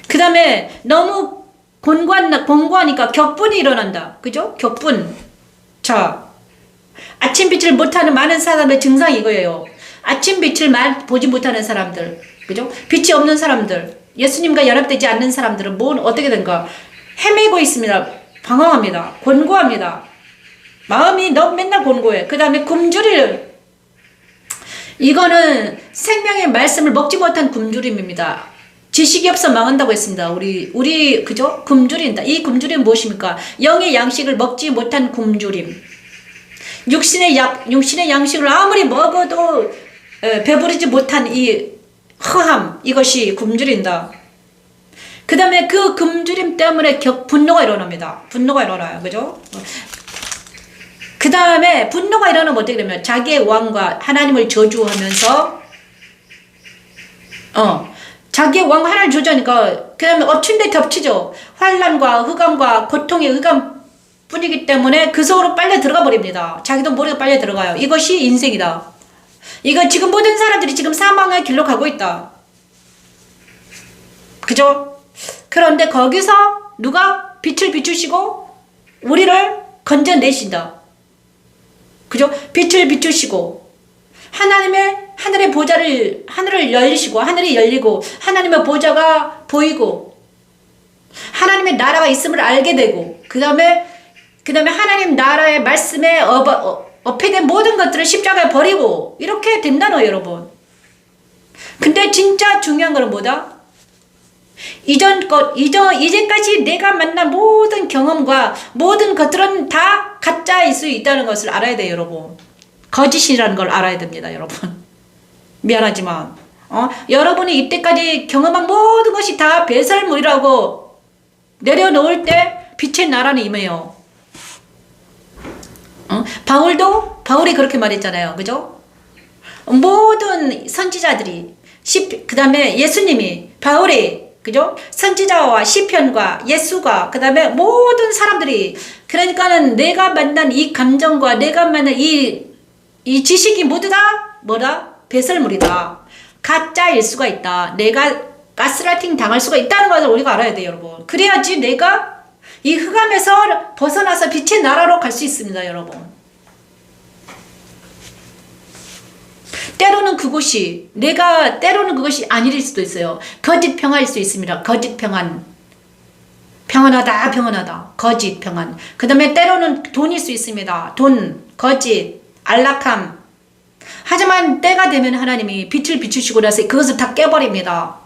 그 다음에 너무 공고하니까 격분이 일어난다. 그죠? 격분. 자, 아침 빛을 못하는 많은 사람의 증상이 이거예요. 아침 빛을 보지 못하는 사람들. 그죠? 빛이 없는 사람들. 예수님과 연합되지 않는 사람들은 어떻게 된가? 헤매고 있습니다. 방황합니다. 곤고합니다. 마음이 너무 맨날 곤고해. 그 다음에 굶주릴. 이거는 생명의 말씀을 먹지 못한 굶주림입니다. 지식이 없어 망한다고 했습니다. 우리 그죠? 굶주린다. 이 굶주림은 무엇입니까? 영의 양식을 먹지 못한 굶주림. 육신의 양식을 아무리 먹어도 배부르지 못한 이 허함. 이것이 굶주린다. 그 다음에 그 굶주림 때문에 분노가 일어납니다. 분노가 일어나요. 그죠? 그 다음에 분노가 일어나면 어떻게 되면 자기의 왕과 하나님을 저주하면서 자기의 왕과 하나님을 저주하니까 그 다음에 엎친 데 덮치죠. 환난과 흑암과 고통의 흑암 뿐이기 때문에 그 속으로 빨려 들어가 버립니다. 자기도 모르게 빨려 들어가요. 이것이 인생이다. 이거 지금 모든 사람들이 지금 사망의 길로 가고 있다. 그죠? 그런데 거기서 누가 빛을 비추시고 우리를 건져내신다. 그죠? 빛을 비추시고 하늘의 보좌를 하늘을 열리시고 하늘이 열리고 하나님의 보좌가 보이고 하나님의 나라가 있음을 알게 되고 그 다음에 하나님 나라의 말씀에 업해된 모든 것들을 십자가에 버리고 이렇게 된다노 여러분. 근데 진짜 중요한 거는 뭐다? 이제까지 내가 만난 모든 경험과 모든 것들은 다 가짜일 수 있다는 것을 알아야 돼요, 여러분. 거짓이라는 걸 알아야 됩니다, 여러분. 미안하지만, 여러분이 이때까지 경험한 모든 것이 다 배설물이라고 내려놓을 때 빛의 나라는 임해요. 바울이 그렇게 말했잖아요, 그죠? 모든 선지자들이, 그 다음에 예수님이, 바울이, 그죠? 선지자와 시편과 예수가 그 다음에 모든 사람들이 그러니까는 내가 만난 이 감정과 내가 만난 이 지식이 모두 다 뭐다? 배설물이다. 가짜일 수가 있다. 내가 가스라이팅 당할 수가 있다는 것을 우리가 알아야 돼요, 여러분. 그래야지 내가 이 흑암에서 벗어나서 빛의 나라로 갈 수 있습니다, 여러분. 때로는 그것이 아닐 수도 있어요. 거짓 평화일 수 있습니다. 거짓 평안. 평안하다. 거짓 평안. 그 다음에 때로는 돈일 수 있습니다. 돈, 거짓, 안락함. 하지만 때가 되면 하나님이 빛을 비추시고 나서 그것을 다 깨버립니다.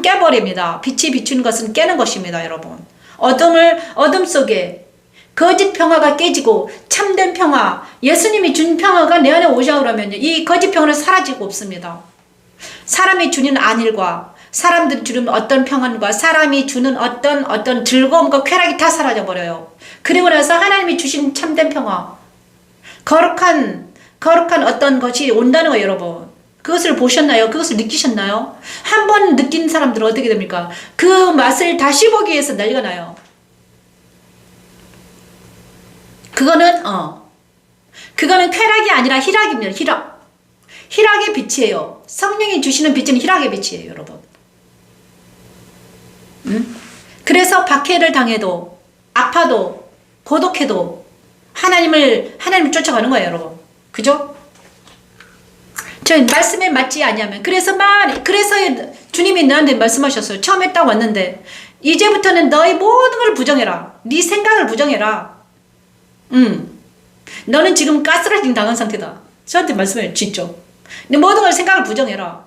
깨버립니다. 빛이 비추는 것은 깨는 것입니다, 여러분. 어둠 속에 거짓 평화가 깨지고 참된 평화, 예수님이 준 평화가 내 안에 오자 그러면 이 거짓 평화는 사라지고 없습니다. 사람이 주는 안일과 사람들이 주는 어떤 평안과 사람이 주는 어떤 즐거움과 쾌락이 다 사라져 버려요. 그리고 나서 하나님이 주신 참된 평화, 거룩한 어떤 것이 온다는 거예요, 여러분. 그것을 보셨나요? 그것을 느끼셨나요? 한 번 느낀 사람들은 어떻게 됩니까? 그 맛을 다시 보기 위해서 난리가 나요. 그거는 쾌락이 아니라 희락입니다. 희락의 빛이에요. 성령이 주시는 빛은 희락의 빛이에요, 여러분. 그래서 박해를 당해도 아파도 고독해도 하나님을 쫓아가는 거예요, 여러분. 그죠? 저 말씀에 맞지 않냐면 그래서 주님이 나한테 말씀하셨어요. 처음에 딱 왔는데 이제부터는 너의 모든 걸 부정해라. 네 생각을 부정해라. 너는 지금 가스라이팅 당한 상태다. 저한테 말씀해요. 진짜. 네 모든 걸 생각을 부정해라.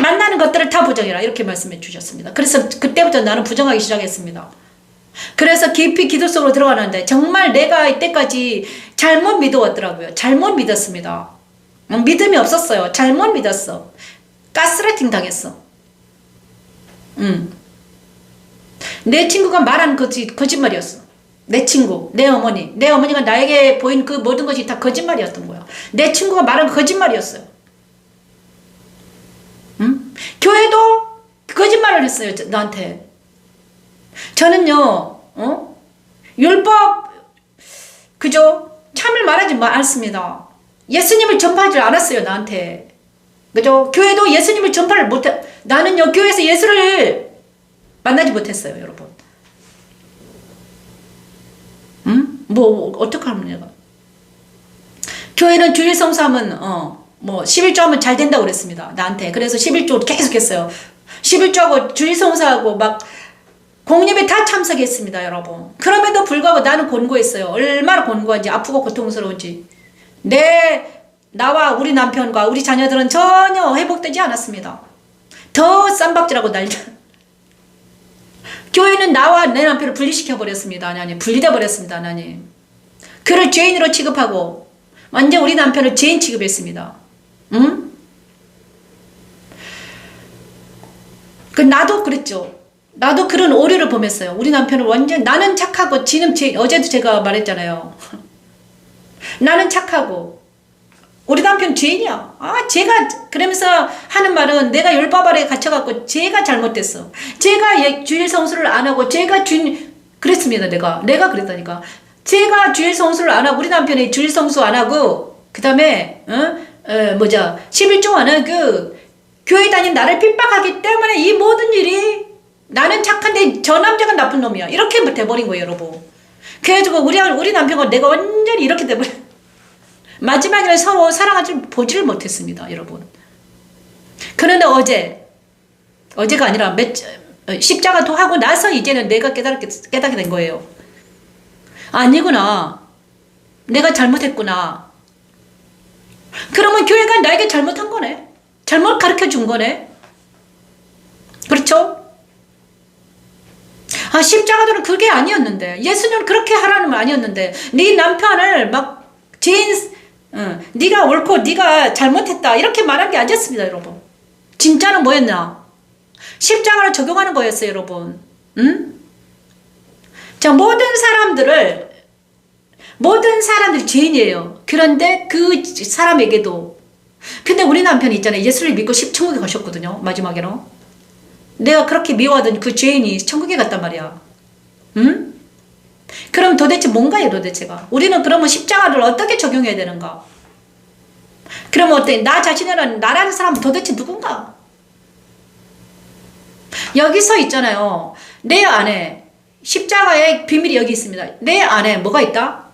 만나는 것들을 다 부정해라. 이렇게 말씀해 주셨습니다. 그래서 그때부터 나는 부정하기 시작했습니다. 그래서 깊이 기도 속으로 들어가는데 정말 내가 이때까지 잘못 믿어왔더라고요. 잘못 믿었습니다. 믿음이 없었어요. 잘못 믿었어. 가스라이팅 당했어. 내 친구가 말한 거짓말이었어. 내 친구, 내 어머니가 나에게 보인 그 모든 것이 다 거짓말이었던 거야. 내 친구가 말한 거짓말이었어요. 교회도 거짓말을 했어요. 나한테. 저는요, 율법, 그죠? 참을 말하지 않습니다. 예수님을 전파하지 않았어요, 나한테. 그죠? 교회도 예수님을 전파를 못해. 나는요, 교회에서 예수를 만나지 못했어요, 여러분. 뭐, 어떡하면 내가. 교회는 주일 성수하면, 11조 하면 잘 된다고 그랬습니다, 나한테. 그래서 11조 계속 했어요. 11조하고 주일 성수하고 막, 공예배 다 참석했습니다, 여러분. 그럼에도 불구하고 나는 곤고했어요. 얼마나 곤고한지, 아프고 고통스러운지. 나와 우리 남편과 우리 자녀들은 전혀 회복되지 않았습니다. 더 쌈박질하고 난리다. 교회는 나와 내 남편을 분리시켜버렸습니다, 하나님. 분리돼버렸습니다, 하나님. 그를 죄인으로 취급하고 완전 우리 남편을 죄인 취급했습니다. 나도 그랬죠. 나도 그런 오류를 범했어요. 우리 남편은 완전 나는 착하고 지는 어제도 제가 말했잖아요. 나는 착하고 우리 남편 죄인이야. 제가 그러면서 하는 말은 내가 율법 아래에 갇혀갖고 제가 잘못됐어. 제가 주일 성수를 안 하고 제가 그랬습니다. 내가 그랬다니까. 제가 주일 성수를 안 하고 우리 남편이 주일 성수 안 하고 그 다음에 11조 안 하고 교회 다닌 나를 핍박하기 때문에 이 모든 일이 나는 착한데 저 남자가 나쁜 놈이야. 이렇게 돼버린 거예요, 여러분. 그래가지고 우리 남편과 내가 완전히 이렇게 돼버려. 마지막에는 서로 사랑하지 보지를 못했습니다, 여러분. 그런데 어제가 아니라 십자가도 하고 나서 이제는 내가 깨닫게 된 거예요. 아니구나. 내가 잘못했구나. 그러면 교회가 나에게 잘못한 거네. 잘못 가르쳐 준 거네. 그렇죠? 십자가도는 그게 아니었는데, 예수님은 그렇게 하라는 말 아니었는데, 네 남편을 막 네가 옳고 네가 잘못했다 이렇게 말한 게 아니었습니다, 여러분. 진짜는 뭐였나? 십자가를 적용하는 거였어요, 여러분. 자, 모든 사람들이 죄인이에요. 그런데 그 사람에게도, 근데 우리 남편이 있잖아요, 예수를 믿고 천국에 가셨거든요, 마지막에는. 내가 그렇게 미워하던 그 죄인이 천국에 갔단 말이야. 그럼 도대체 뭔가요, 도대체가? 우리는 그러면 십자가를 어떻게 적용해야 되는가? 그러면 어때? 나 자신이라는 나라는 사람은 도대체 누군가? 여기서 있잖아요. 내 안에 십자가의 비밀이 여기 있습니다. 내 안에 뭐가 있다?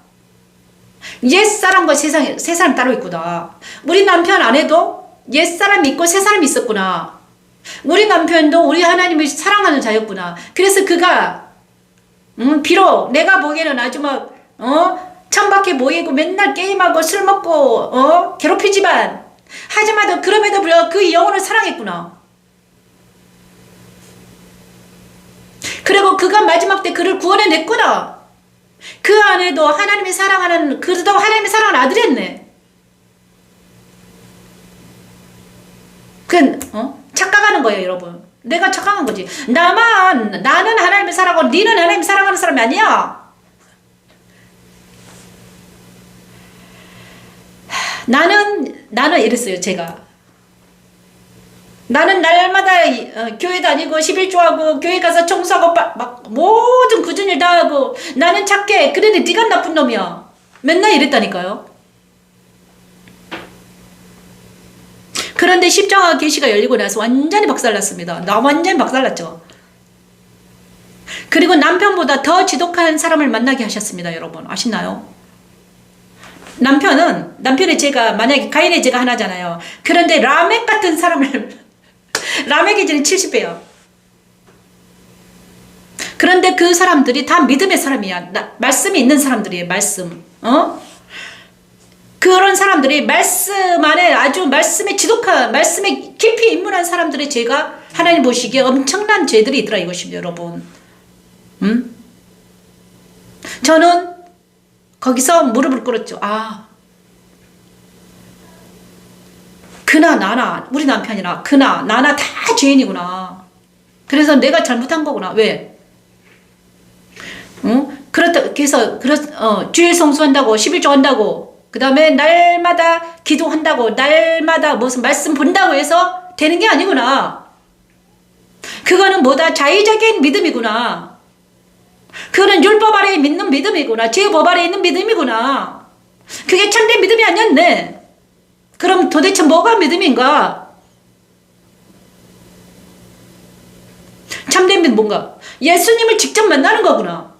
옛사람과 새 사람 따로 있구나. 우리 남편 안에도 옛사람이 있고 새 사람이 있었구나. 우리 남편도 우리 하나님을 사랑하는 자였구나. 그래서 그가 비록 내가 보기에는 아주 막 천박해 보이고 맨날 게임하고 술 먹고 괴롭히지만 하지만 그럼에도 불구하고 그 영혼을 사랑했구나. 그리고 그가 마지막 때 그를 구원해냈구나. 그 안에도 하나님이 사랑하는, 그래도 하나님이 사랑하는 아들이었네. 착각하는 거예요, 여러분. 내가 착각한 거지. 나는 하나님을 사랑하고 니는 하나님을 사랑하는 사람이 아니야. 나는 이랬어요, 제가. 나는 날마다 교회 다니고 11조하고 교회 가서 청소하고 막 모든 굳은 일 다 하고 나는 착해. 그런데 네가 나쁜 놈이야. 맨날 이랬다니까요. 그런데 십자가 계시가 열리고 나서 완전히 박살났습니다. 나 완전히 박살났죠. 그리고 남편보다 더 지독한 사람을 만나게 하셨습니다, 여러분. 아시나요? 남편의 죄가 만약에 가인의 죄가 하나잖아요. 그런데 라멕 같은 사람을 라멕의 죄는 70배요. 그런데 그 사람들이 다 믿음의 사람이야. 말씀이 있는 사람들이에요. 말씀. 그런 사람들이 말씀 안에 아주 말씀에 지독한, 말씀에 깊이 입문한 사람들의 죄가 하나님 보시기에 엄청난 죄들이 있더라 이것입니다, 여러분. 저는 거기서 무릎을 꿇었죠. 그나 나나 우리 남편이나 그나 나나 다 죄인이구나. 그래서 내가 잘못한 거구나. 왜? 그래서 주일 성수한다고 11조 한다고 그 다음에 날마다 기도한다고 날마다 무슨 말씀 본다고 해서 되는 게 아니구나. 그거는 뭐다? 자의적인 믿음이구나. 그거는 율법 아래에 믿는 믿음이구나. 제법 아래에 있는 믿음이구나. 그게 참된 믿음이 아니었네. 그럼 도대체 뭐가 믿음인가? 참된 믿음 뭔가? 예수님을 직접 만나는 거구나.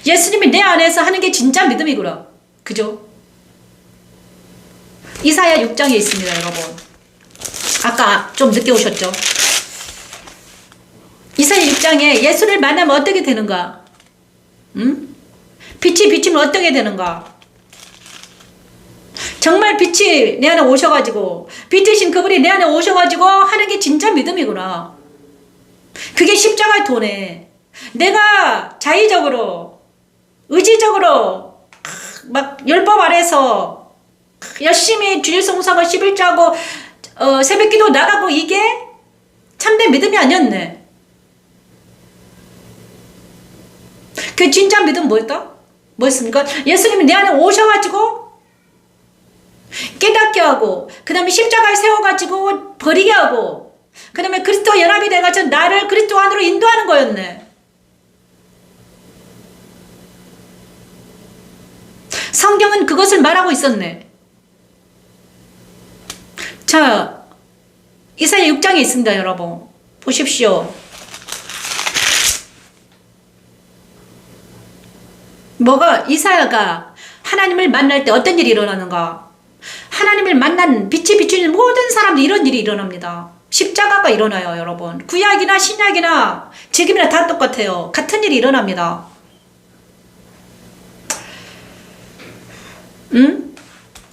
예수님이 내 안에서 하는 게 진짜 믿음이구나. 그죠? 이사야 6장에 있습니다, 여러분. 아까 좀 늦게 오셨죠? 이사야 6장에 예수를 만나면 어떻게 되는가? 빛이 비치면 어떻게 되는가? 정말 빛이 내 안에 오셔가지고 빛이신 그분이 내 안에 오셔가지고 하는 게 진짜 믿음이구나. 그게 십자가의 도네. 내가 자의적으로 의지적으로 막 율법 아래서 열심히 주일 성수하고 11조하고 새벽기도 나가고 이게 참된 믿음이 아니었네. 그 진짜 믿음 뭐였다? 뭐였습니까? 예수님이 내 안에 오셔가지고 깨닫게 하고 그 다음에 십자가에 세워가지고 버리게 하고 그 다음에 그리스도 연합이 돼가지고 나를 그리스도 안으로 인도하는 거였네. 성경은 그것을 말하고 있었네. 자, 이사야 6장에 있습니다, 여러분. 보십시오. 이사야가 하나님을 만날 때 어떤 일이 일어나는가? 하나님을 만난 빛이 비추는 모든 사람들이 이런 일이 일어납니다. 십자가가 일어나요, 여러분. 구약이나 신약이나 지금이나 다 똑같아요. 같은 일이 일어납니다.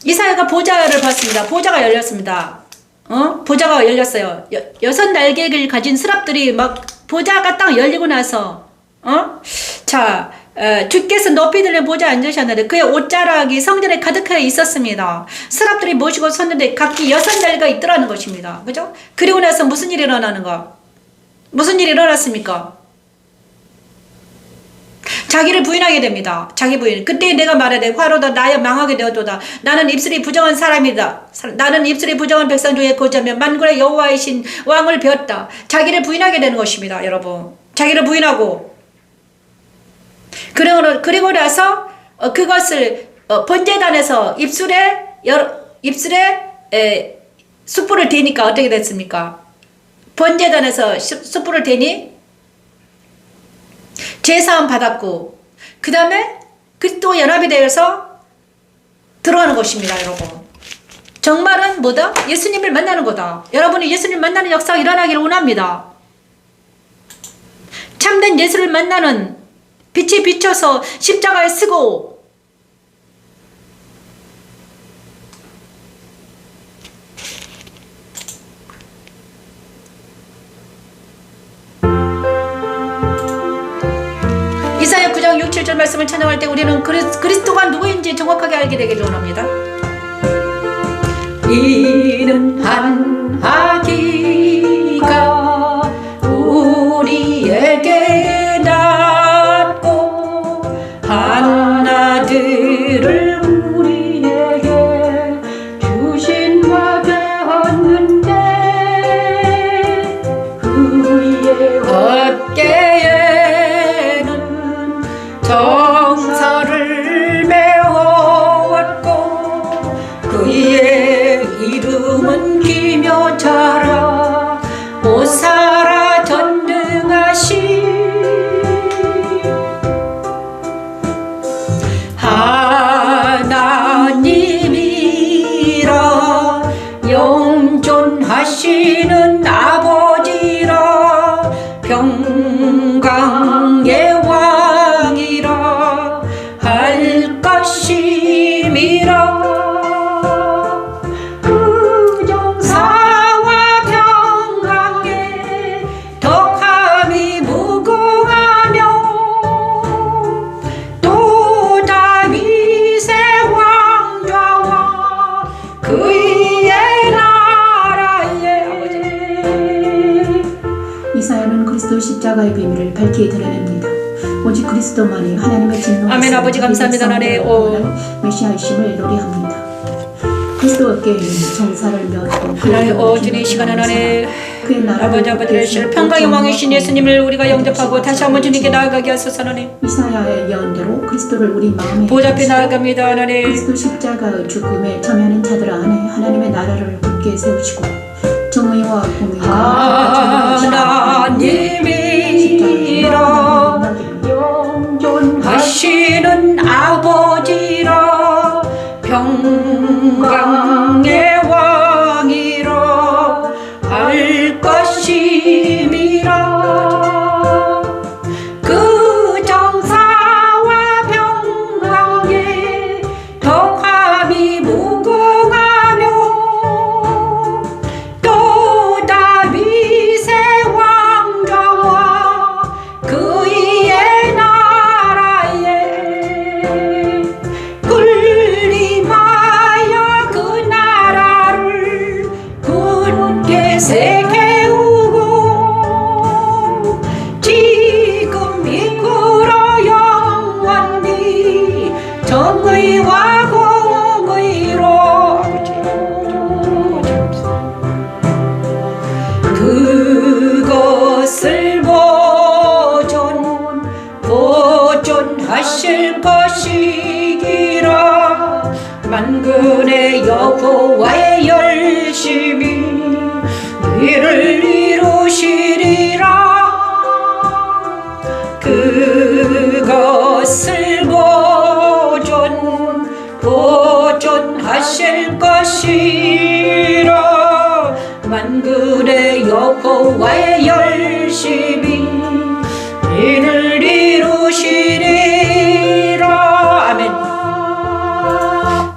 이사야가 보좌를 봤습니다. 보좌가 열렸습니다. 보좌가 열렸어요. 6날개를 가진 스랍들이 막 보좌가 딱 열리고 나서 주께서 높이 들린 보좌에 앉으셨는데 그의 옷자락이 성전에 가득하여 있었습니다. 스랍들이 모시고 섰는데 각기 6날개가 있더라는 것입니다. 그죠? 그리고 나서 무슨 일이 일어나는가? 무슨 일이 일어났습니까? 자기를 부인하게 됩니다. 자기 부인. 그때 내가 말하되 화로다 나여 망하게 되었도다. 나는 입술이 부정한 사람이다. 나는 입술이 부정한 백성 중에 거주하며 만군의 여호와이신 왕을 배웠다. 자기를 부인하게 되는 것입니다. 여러분. 자기를 부인하고 그리고 나서 그것을 번제단에서 입술에 숯불을 대니까 어떻게 됐습니까? 번제단에서 숯불을 대니 제사함 받았고 그 다음에 그리스도 연합이 되어서 들어가는 것입니다. 여러분. 정말은 뭐다? 예수님을 만나는 거다. 여러분이 예수님을 만나는 역사가 일어나기를 원합니다. 참된 예수를 만나는 빛이 비춰서 십자가에 쓰고 이사야 9장 6, 7절 말씀을 찬양할 때 우리는 그리스도가 누구인지 정확하게 알게 되기를 원합니다. 이는 한하기가 우리에게 낳고 한 아들을 우리에게 주신 바 되었는데 그의 어깨에는 정사를 메웠고 그의 이름은 기묘자라 오사라 전능하시 하나님의 하시는 아버지라 평강의 왕이라 할 것임이라 의정사와 평강에 덕함이 무궁하며 또 다윗의 왕좌와 그의 나라에 이사야는 그리스도 십자가의 비밀을 밝히 드러냅니다. 오직 그리스도만이 하나님의 진노 아멘. 아버지 감사합니다. 하나님, 메시아이심을 노래합니다. 그리스도께는 정사를 메었고 하나님 주님 이 시간 하나님 그의 아버지 되실 평강의 왕이신 예수님을 우리가 영접하고 다시 한번 주님께 나아가게 하소서. 하나님 이사야의 예언대로 그리스도를 우리 마음에 보좌 앞에 나아갑니다. 하나님 그리스도 십자가의 죽음에 참여하는 자들 안에 하나님의 나라를 굳게 세우시고 정의와 공의가 하나님이라 영존하시는 아버지라 평강의 왕이라 할 것임이라 그 정사와 평강에 덕함이 무궁하며 또 다윗의 왕좌와 그의 나라에 군림하여 그 나라를 굳게 세우고 지금 이끌어 영원히 정의와 공의로 그것을 보존하실 것이기라 만군의 여호와의 열심히 이를 이루시리라 그것을 보존하실 것이라 만군의 여호와의 열심히 이를 이루시리라. 아멘.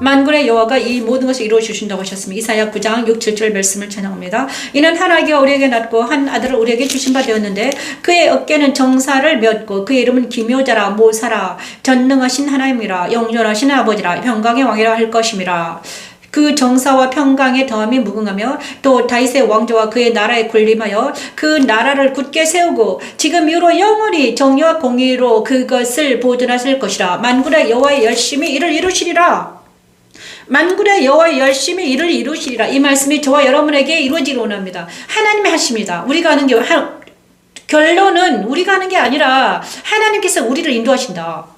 만군의 여호와가 이 모든 것을 이루어 주신다고 하셨습니다. 이사야 9장 6, 7절 말씀을 찬양합니다. 이는 한 아기가 우리에게 낳고 한 아들을 우리에게 주신 바 되었는데 그의 어깨는 정사를 메었고 그의 이름은 기묘자라 모사라 전능하신 하나님이라 영존하신 아버지라 평강의 왕이라 할 것임이라. 그 정사와 평강의 더함이 무궁하며 또 다윗의 왕조와 그의 나라에 군림하여 그 나라를 굳게 세우고 지금 이후로 영원히 정의와 공의로 그것을 보존하실 것이라. 만군의 여호와의 열심히 이를 이루시리라. 만군의 여호와의 열심히 이를 이루시리라. 이 말씀이 저와 여러분에게 이루어지기를 원합니다. 하나님이 하십니다. 우리가 하는 게 결론은 우리가 하는 게 아니라 하나님께서 우리를 인도하신다.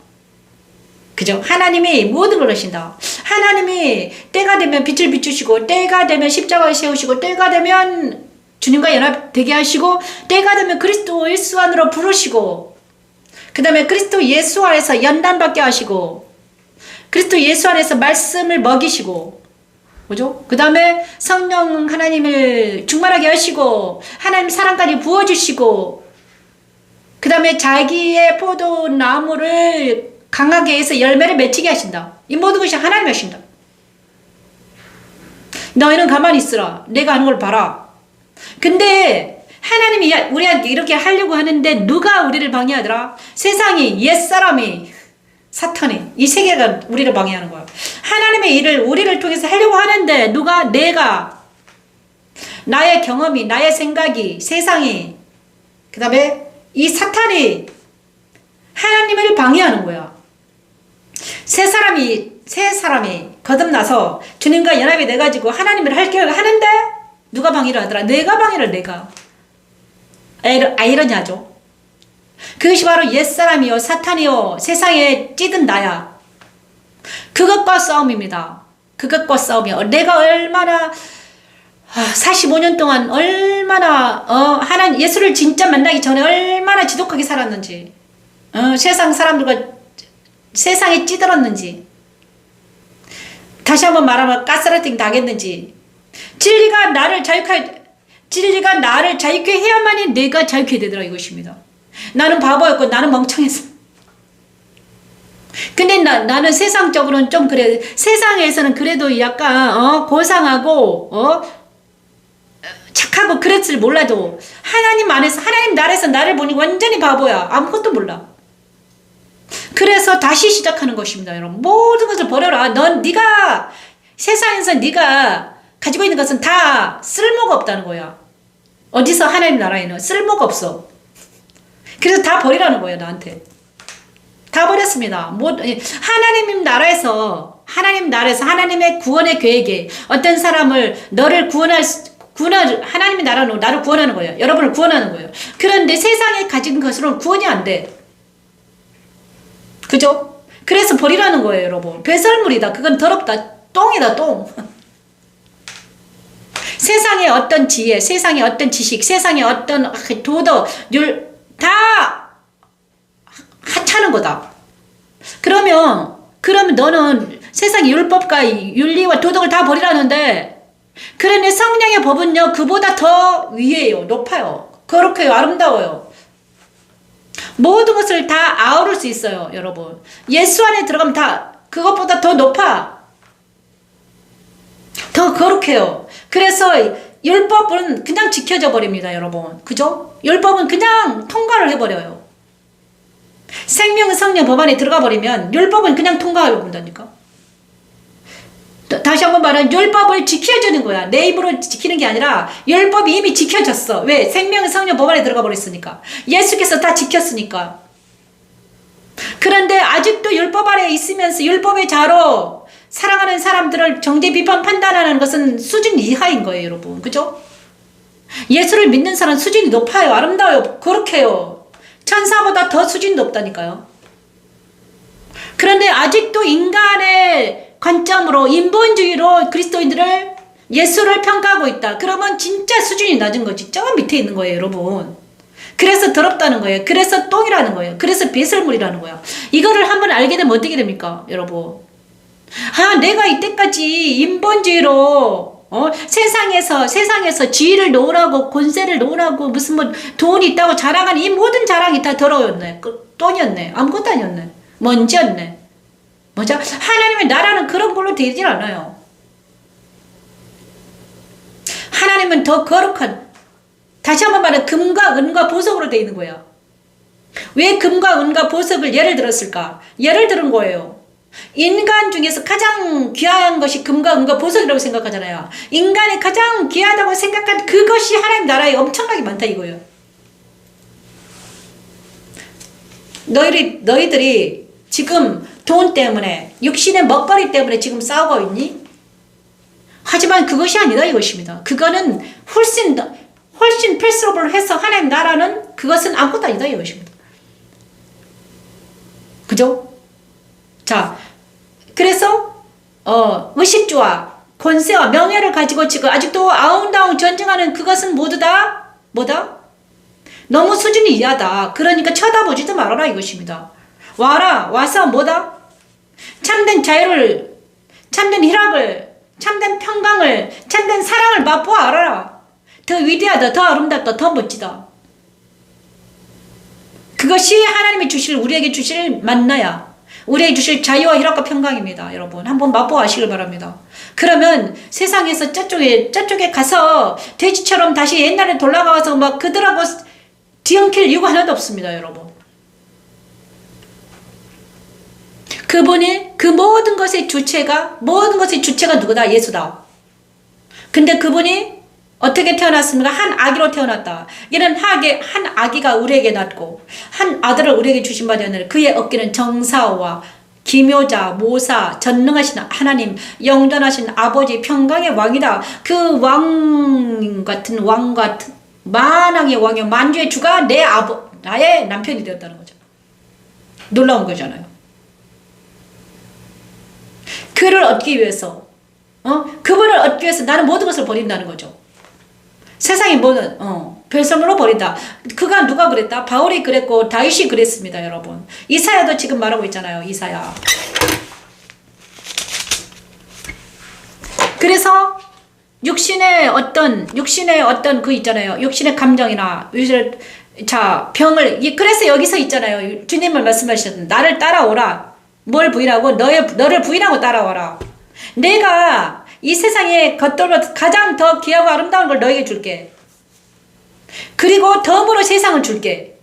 그죠? 하나님이 모든 걸 하신다. 하나님이 때가 되면 빛을 비추시고 때가 되면 십자가를 세우시고 때가 되면 주님과 연합되게 하시고 때가 되면 그리스도 예수 안으로 부르시고 그 다음에 그리스도 예수 안에서 연단받게 하시고 그리스도 예수 안에서 말씀을 먹이시고 그죠? 그 다음에 성령 하나님을 충만하게 하시고 하나님 사랑까지 부어주시고 그 다음에 자기의 포도나무를 강하게 해서 열매를 맺히게 하신다. 이 모든 것이 하나님이 하신다. 너희는 가만히 있으라. 내가 하는 걸 봐라. 근데 하나님이 우리한테 이렇게 하려고 하는데 누가 우리를 방해하더라? 세상이, 옛사람이, 사탄이, 이 세계가 우리를 방해하는 거야. 하나님의 일을 우리를 통해서 하려고 하는데 내가 나의 경험이, 나의 생각이, 세상이, 그 다음에 이 사탄이 하나님을 방해하는 거야. 새 사람이 거듭나서 주님과 연합이 돼가지고 하나님을 할 계획을 하는데 누가 방해를 하더라? 내가 방해를 내가. 아이러니하죠. 그것이 바로 옛사람이요 사탄이요 세상에 찌든 나야. 그것과 싸움입니다. 그것과 싸움이요. 내가 얼마나 45년 동안 얼마나 하나님 예수를 진짜 만나기 전에 얼마나 지독하게 살았는지 세상 사람들과 세상에 찌들었는지 다시 한번 말하면 가스라이팅 당했는지 진리가 나를 자유케 해야만이 내가 자유케 되더라 이것입니다. 나는 바보였고 나는 멍청했어. 근데 나는 세상적으로는 좀 그래. 세상에서는 그래도 약간 고상하고 착하고 그랬을 몰라도 하나님 안에서 하나님 나라에서 나를 보니 완전히 바보야. 아무것도 몰라. 그래서 다시 시작하는 것입니다, 여러분. 모든 것을 버려라. 네가 세상에서 네가 가지고 있는 것은 다 쓸모가 없다는 거야. 어디서 하나님 나라에는 쓸모가 없어. 그래서 다 버리라는 거예요, 나한테. 다 버렸습니다. 하나님 나라에서 하나님의 구원의 계획에 어떤 사람을 너를 하나님의 나라로 나를 구원하는 거예요. 여러분을 구원하는 거예요. 그런데 세상에 가진 것으로는 구원이 안 돼. 그죠? 그래서 버리라는 거예요, 여러분. 배설물이다. 그건 더럽다. 똥이다, 똥. 세상의 어떤 지혜, 세상의 어떤 지식, 세상의 어떤 도덕, 다 하찮은 거다. 그러면 너는 세상의 율법과 윤리와 도덕을 다 버리라는데, 그런데 성령의 법은요, 그보다 더 위에요. 높아요. 거룩해요. 아름다워요. 모든 것을 다 아우를 수 있어요, 여러분. 예수 안에 들어가면 다 그것보다 더 높아. 더 거룩해요. 그래서 율법은 그냥 지켜져 버립니다, 여러분. 그죠? 율법은 그냥 통과를 해버려요. 생명 성령 법 안에 들어가 버리면 율법은 그냥 통과해 본다니까. 다시 한번 말하면 율법을 지켜주는 거야. 내 입으로 지키는 게 아니라 율법이 이미 지켜졌어. 왜? 생명 성령 법 안에 들어가 버렸으니까. 예수께서 다 지켰으니까. 그런데 아직도 율법 아래 있으면서 율법의 자로 사랑하는 사람들을 정죄 비판 판단하는 것은 수준 이하인 거예요, 여러분. 그죠? 예수를 믿는 사람 수준이 높아요. 아름다워요. 거룩해요. 천사보다 더 수준이 높다니까요. 그런데 아직도 인간의 관점으로 인본주의로 그리스도인들을 예수를 평가하고 있다. 그러면 진짜 수준이 낮은 거지. 저 밑에 있는 거예요, 여러분. 그래서 더럽다는 거예요. 그래서 똥이라는 거예요. 그래서 배설물이라는 거예요. 이거를 한번 알게 되면 어떻게 됩니까, 여러분? 내가 이때까지 인본주의로 세상에서 지위를 놓으라고 권세를 놓으라고 무슨 돈이 있다고 자랑하는 이 모든 자랑이 다 더러웠네. 똥이었네. 아무것도 아니었네. 먼지였네. 뭐죠? 하나님의 나라는 그런 걸로 되질 않아요. 하나님은 더 거룩한, 다시 한번 말해, 금과 은과 보석으로 되어 있는 거야. 왜 금과 은과 보석을 예를 들었을까? 예를 들은 거예요. 인간 중에서 가장 귀한 것이 금과 은과 보석이라고 생각하잖아요. 인간이 가장 귀하다고 생각한 그것이 하나님 나라에 엄청나게 많다 이거예요. 너희들이 지금 돈 때문에, 육신의 먹거리 때문에 지금 싸우고 있니? 하지만 그것이 아니다 이것입니다. 그거는 훨씬 패스오버를 해서 하나님 나라는 그것은 아무것도 아니다 이것입니다. 그죠? 자, 그래서 의식주와 권세와 명예를 가지고 지금 아직도 아웅다웅 전쟁하는 그것은 모두 다 뭐다? 너무 수준이 이하다. 그러니까 쳐다보지도 말아라 이것입니다. 와서 뭐다? 참된 자유를, 참된 희락을, 참된 평강을, 참된 사랑을 맛보아 알아라. 더 위대하다, 더 아름답다, 더 멋지다. 그것이 하나님이 우리에게 주실 만나야, 우리에게 주실 자유와 희락과 평강입니다. 여러분 한번 맛보아 아시길 바랍니다. 그러면 세상에서 저쪽에 가서 돼지처럼 다시 옛날에 돌아가서 막 그들하고 뒤엉킬 이유가 하나도 없습니다. 여러분 그분이 그 모든 것의 주체가 누구다? 예수다. 근데 그분이 어떻게 태어났습니까? 한 아기로 태어났다. 이는 한 아기가 우리에게 낳고 한 아들을 우리에게 주신 바 되었느니 그의 어깨는 정사와 기묘자, 모사, 전능하신 하나님, 영전하신 아버지, 평강의 왕이다. 그 왕 같은 만왕의 왕이요 만주의 주가 나의 남편이 되었다는 거죠. 놀라운 거잖아요. 그를 얻기 위해서, 그분을 얻기 위해서 나는 모든 것을 버린다는 거죠. 세상의 모든 별성으로 버린다. 그가 누가 그랬다? 바울이 그랬고 다윗이 그랬습니다. 여러분 이사야도 지금 말하고 있잖아요. 이사야. 그래서 육신의 어떤 그 있잖아요. 육신의 감정이나 자 병을 그래서 여기서 있잖아요. 주님을 말씀하셨던 나를 따라오라. 뭘 부인하고 너를 부인하고 따라와라. 내가 이 세상에 겉돌로 가장 더 귀하고 아름다운 걸 너에게 줄게. 그리고 덤으로 세상을 줄게.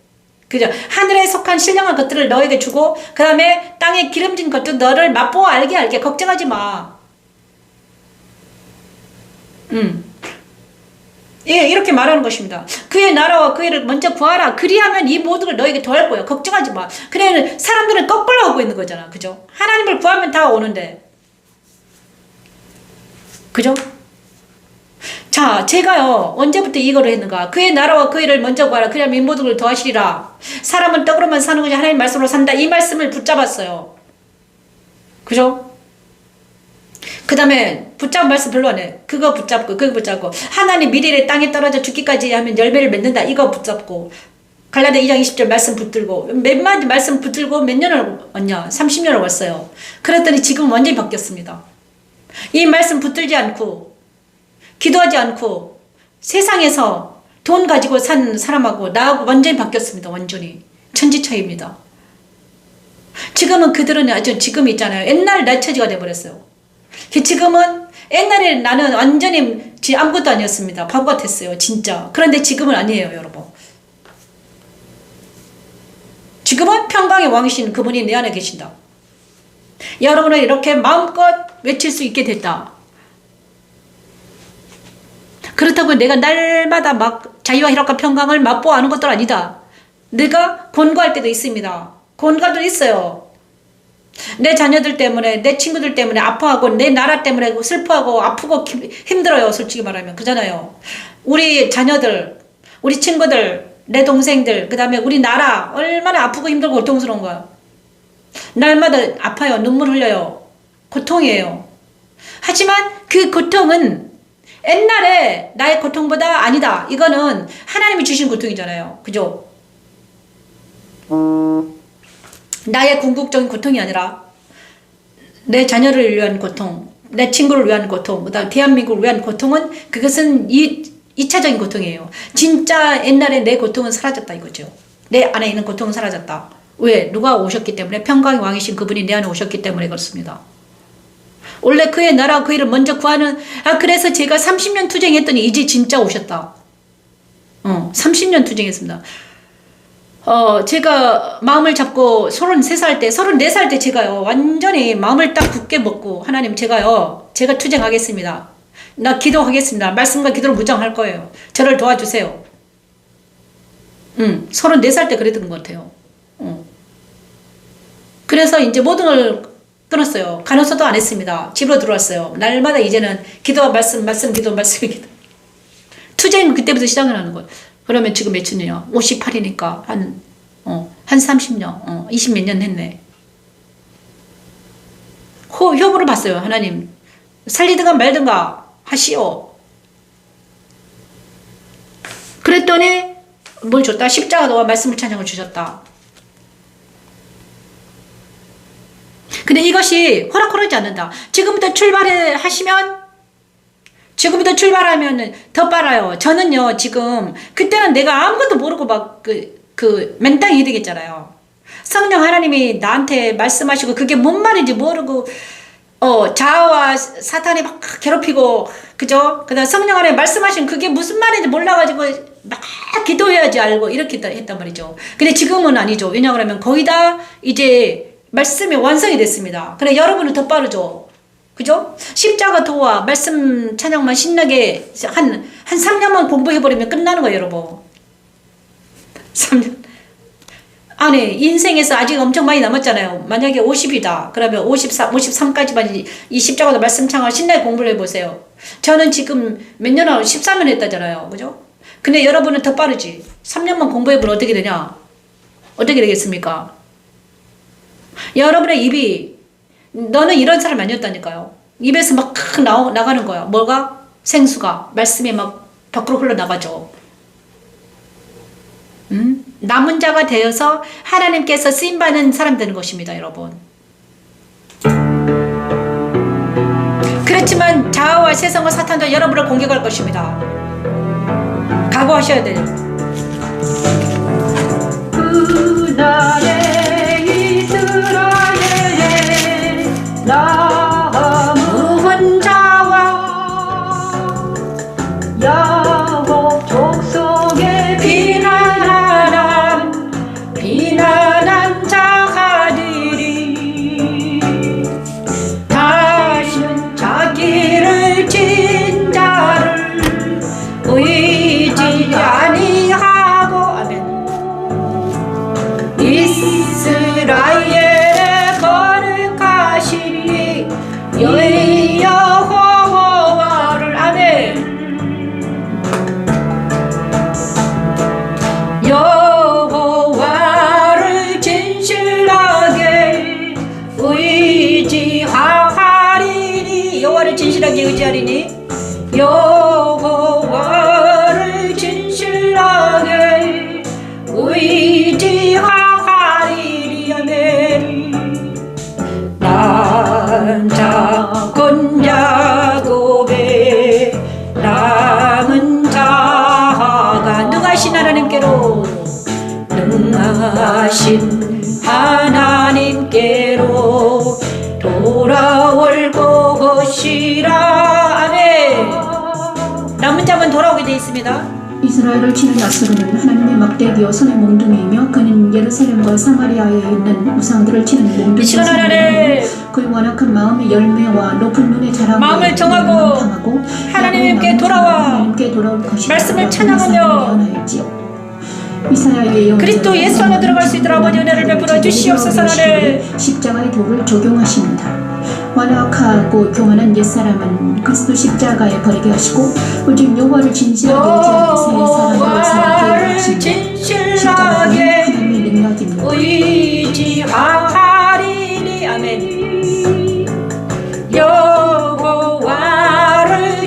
그죠? 하늘에 속한 신령한 것들을 너에게 주고 그 다음에 땅에 기름진 것들 너를 맛보아 알게 걱정하지 마. 예, 이렇게 말하는 것입니다. 그의 나라와 그의 일을 먼저 구하라. 그리하면 이 모든 걸 너에게 더할 거야. 걱정하지 마. 그래, 사람들은 거꾸로 하고 있는 거잖아. 그죠? 하나님을 구하면 다 오는데. 그죠? 자, 제가요, 언제부터 이거를 했는가? 그의 나라와 그의 일을 먼저 구하라. 그리하면 이 모든 걸 더하시리라. 사람은 떡으로만 사는 것이 하나님 말씀으로 산다. 이 말씀을 붙잡았어요. 그죠? 그 다음에 붙잡은 말씀 별로 안 해. 그거 붙잡고 하나님 미래에 땅에 떨어져 죽기까지 하면 열매를 맺는다. 이거 붙잡고 갈라디아 2장 20절 말씀 붙들고 몇 마디 말씀 붙들고 몇 년을 왔냐? 30년을 왔어요. 그랬더니 지금 완전히 바뀌었습니다. 이 말씀 붙들지 않고 기도하지 않고 세상에서 돈 가지고 산 사람하고 나하고 완전히 바뀌었습니다. 완전히 천지차이입니다. 지금은 그들은 아주 지금 있잖아요. 옛날 날 처지가 돼버렸어요. 지금은 옛날에 나는 완전히 아무것도 아니었습니다. 바보 같았어요. 진짜. 그런데 지금은 아니에요. 여러분. 지금은 평강의 왕이신 그분이 내 안에 계신다. 여러분은 이렇게 마음껏 외칠 수 있게 됐다. 그렇다고 내가 날마다 막 자유와 희락과 평강을 맛보아 하는 것도 아니다. 내가 곤고할 때도 있습니다. 곤고도 있어요. 내 자녀들 때문에 내 친구들 때문에 아파하고 내 나라 때문에 슬퍼하고 아프고 힘들어요. 솔직히 말하면 그잖아요. 우리 자녀들 우리 친구들 내 동생들 그 다음에 우리 나라 얼마나 아프고 힘들고 고통스러운 거야. 날마다 아파요. 눈물 흘려요. 고통이에요. 하지만 그 고통은 옛날에 나의 고통보다 아니다. 이거는 하나님이 주신 고통이잖아요. 그죠? 나의 궁극적인 고통이 아니라 내 자녀를 위한 고통, 내 친구를 위한 고통, 그다음 대한민국을 위한 고통은 그것은 2차적인 고통이에요. 진짜 옛날에 내 고통은 사라졌다 이거죠. 내 안에 있는 고통은 사라졌다. 왜? 누가 오셨기 때문에 평강의 왕이신 그분이 내 안에 오셨기 때문에 그렇습니다. 원래 그의 나라 그 일을 먼저 구하는 그래서 제가 30년 투쟁했더니 이제 진짜 오셨다. 30년 투쟁했습니다. 제가 마음을 잡고 34살 때 제가요, 완전히 마음을 딱 굳게 먹고, 하나님, 제가 투쟁하겠습니다. 나 기도하겠습니다. 말씀과 기도를 무장할 거예요. 저를 도와주세요. 34살 때 그랬던 것 같아요. 그래서 이제 모든 걸 끊었어요. 간호소도 안 했습니다. 집으로 들어왔어요. 날마다 이제는 기도와 말씀, 기도. 투쟁 그때부터 시작을 하는 거예요. 그러면 지금 몇 년이야? 58이니까 한 30년, 20 몇 년 했네. 효부를 봤어요. 하나님 살리든가 말든가 하시오. 그랬더니 뭘 줬다? 십자가 너와 말씀을 찬양을 주셨다. 근데 이것이 호락호락하지 않는다. 지금부터 출발하면 더 빨라요. 저는요, 지금, 그때는 내가 아무것도 모르고 막, 맨땅이 해되겠잖아요. 성령 하나님이 나한테 말씀하시고, 그게 뭔 말인지 모르고, 자아와 사탄이 막 괴롭히고, 그죠? 그 다음 성령 하나님 말씀하신 그게 무슨 말인지 몰라가지고, 막 기도해야지 알고, 이렇게 했단 말이죠. 근데 지금은 아니죠. 왜냐하면 거의 다 이제 말씀이 완성이 됐습니다. 그래, 여러분은 더 빠르죠. 그죠? 십자가 도와 말씀 찬양만 신나게 한 3년만 공부해버리면 끝나는 거예요, 여러분. 3년. 아니, 인생에서 아직 엄청 많이 남았잖아요. 만약에 50이다. 그러면 53까지만 이 십자가도 말씀 찬양 신나게 공부를 해보세요. 저는 지금 몇 년 하고 14년 했다잖아요. 그죠? 근데 여러분은 더 빠르지. 3년만 공부해보면 어떻게 되냐? 어떻게 되겠습니까? 여러분의 입이 너는 이런 사람 아니었다니까요. 입에서 막 나가는 거야. 뭐가? 생수가. 말씀이 막 밖으로 흘러나가죠. 남은 자가 되어서 하나님께서 쓰임받는 사람 되는 것입니다, 여러분. 그래 그렇지만 자아와 세상과 사탄도 여러분을 공격할 것입니다. 각오하셔야 돼요. 그날의 이스라엘에 남은 자와 야곱 족속의 비난한 자가들이 다시는 자기를 진 자를 의지 아니하고 아멘. 이스라엘의 거룩하신 여호와를 아멘. 여호와를 진실하게 의지하리니 여호와를 진실하게 의지하리니 여호와를 진실하게 의지하리니 아멘. 난 작은 야곱의 남은 자가 능하신 하나님께로 능하신 하나님께로 돌아올 것이라 아멘. 남은 자만 돌아오게 되어 있습니다. 이스라엘을 치는 야스루는 하나님의 막대기요 손의 몽둥이이며 그는 예루살렘과 사마리아에 있는 우상들을 치는 몽둥이 시간 하나를 그의 완악한 마음의 열매와 높은 눈의 자랑으로 마음을 정하고 하나님께 돌아와 하나님께 돌아올 것이다. 말씀을 찬양하며 이사야의 그리스도 예수 안에 들어갈 수 있도록 아버지 은혜를 베풀어 주시옵소서. 나를 십자가의 도를 적용하십니다. 완악하고 교만한 옛사람은 그리스도 십자가에 버리게 하시고 오직 여호와를 진실하게 의지하는 새 사람으로 살게 하십니다. 십자가는 하나님의 능력입니다. 의지하리니 아멘. 여호와를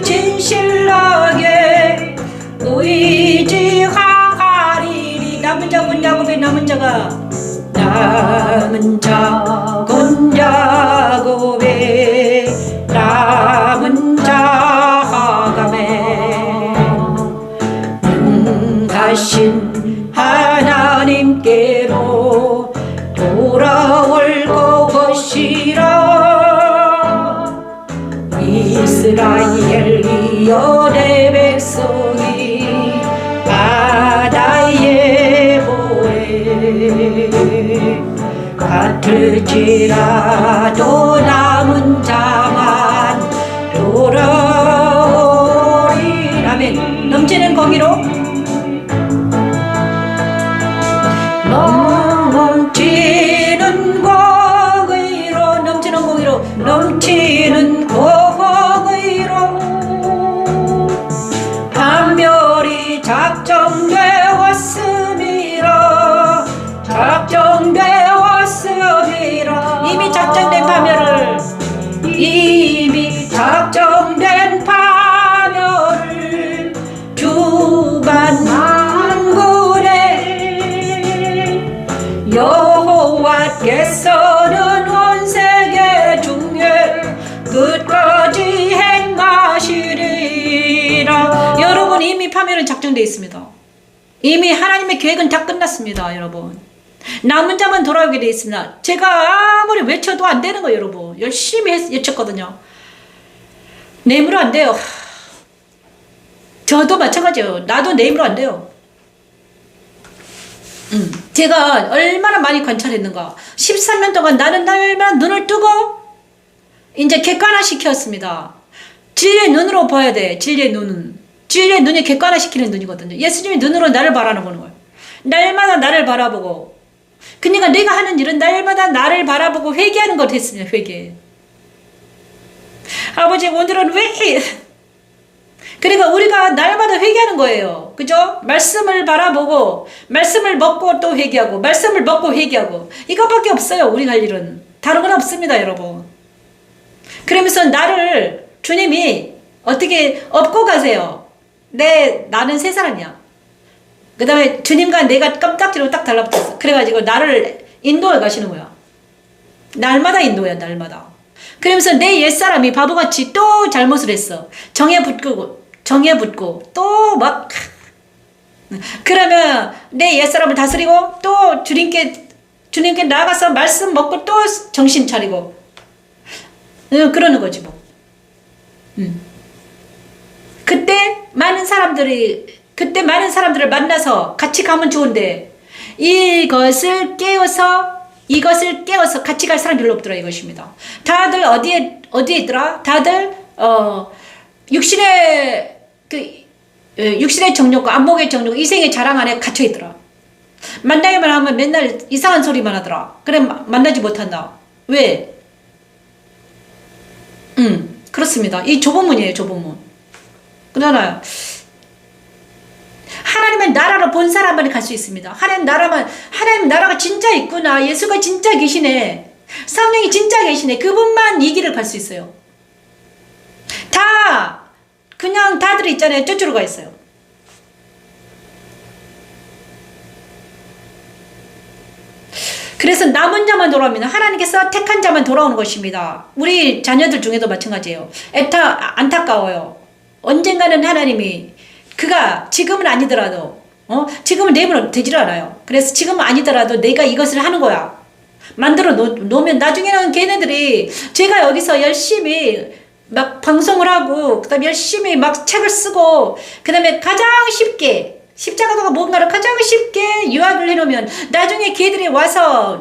진실하게 의지하리니 남은 자 곧 야곱의 남은 자가 남은 자 곧 야곱의 남은 자가매 능하신 하나님께로 돌아올 것이라. 이스라엘 이어의 백성이 바다의 모래 같을지라도 남은 자만 돌아오리 아멘. 넘치는 공의로 넘치는 공의로 넘치는 공의로 넘치는 공의로 판멸이 작정되었음이라 작정되었음이라. 이미 작정된 파멸을 이미 작정된 파멸을 주관만군에 여호와께서는 온 세계 중에 끝까지 행하시리라. 여러분 이미 파멸은 작정되어 있습니다. 이미 하나님의 계획은 다 끝났습니다. 여러분 남은 자만 돌아오게 되어 있습니다. 제가 아무리 외쳐도 안 되는 거예요. 여러분 열심히 외쳤거든요. 내 힘으로 안 돼요. 저도 마찬가지예요. 나도 내 힘으로 안 돼요. 제가 얼마나 많이 관찰했는가. 13년 동안 나는 얼마나 눈을 뜨고 이제 객관화시켰습니다. 진리의 눈으로 봐야 돼. 진리의 눈은. 진리의 눈이 객관화시키는 눈이거든요. 예수님이 눈으로 나를 바라보는 거예요. 날마다 나를 바라보고. 그러니까 내가 하는 일은 날마다 나를 바라보고 회개하는 것 했습니다. 회개. 아버지 오늘은 왜 그러니까 우리가 날마다 회개하는 거예요. 그죠? 말씀을 바라보고 말씀을 먹고 또 회개하고 말씀을 먹고 회개하고 이것밖에 없어요. 우리 할 일은. 다른 건 없습니다. 여러분. 그러면서 나를 주님이 어떻게 업고 가세요. 나는 새 사람이야. 그 다음에 주님과 내가 깜짝지로 딱 달라붙었어. 그래가지고 나를 인도해 가시는 거야. 날마다 인도야. 날마다. 그러면서 내 옛사람이 바보같이 또 잘못을 했어. 정에 붙고 또 막 그러면 내 옛사람을 다스리고 또 주님께 나가서 말씀 먹고 또 정신 차리고 그러는 거지 뭐. 그때 많은 사람들을 만나서 같이 가면 좋은데 이것을 깨워서 같이 갈 사람이 별로 없더라 이것입니다. 다들 어디에 있더라? 다들 육신의 정욕과 안목의 정욕, 이생의 자랑 안에 갇혀 있더라. 만나기만 하면 맨날 이상한 소리만 하더라. 그래 만나지 못한다. 왜? 그렇습니다. 이 좁은 문이에요, 좁은 문. 그러잖아요. 하나님의 나라로 본 사람만이 갈 수 있습니다. 하나님 나라가 진짜 있구나. 예수가 진짜 계시네. 성령이 진짜 계시네. 그분만 이 길을 갈 수 있어요. 그냥 다들 있잖아요. 저쪽으로 가 있어요. 그래서 남은 자만 돌아옵니다. 하나님께서 택한 자만 돌아오는 것입니다. 우리 자녀들 중에도 마찬가지예요. 안타까워요. 언젠가는 하나님이 그가 지금은 아니더라도 지금은 내버려 되질 않아요. 그래서 지금은 아니더라도 내가 이것을 하는 거야. 만들어 놓으면 나중에는 걔네들이 제가 여기서 열심히 막 방송을 하고 그 다음에 열심히 막 책을 쓰고 그 다음에 가장 쉽게 십자가가 뭔가를 가장 쉽게 유학을 해놓으면 나중에 걔들이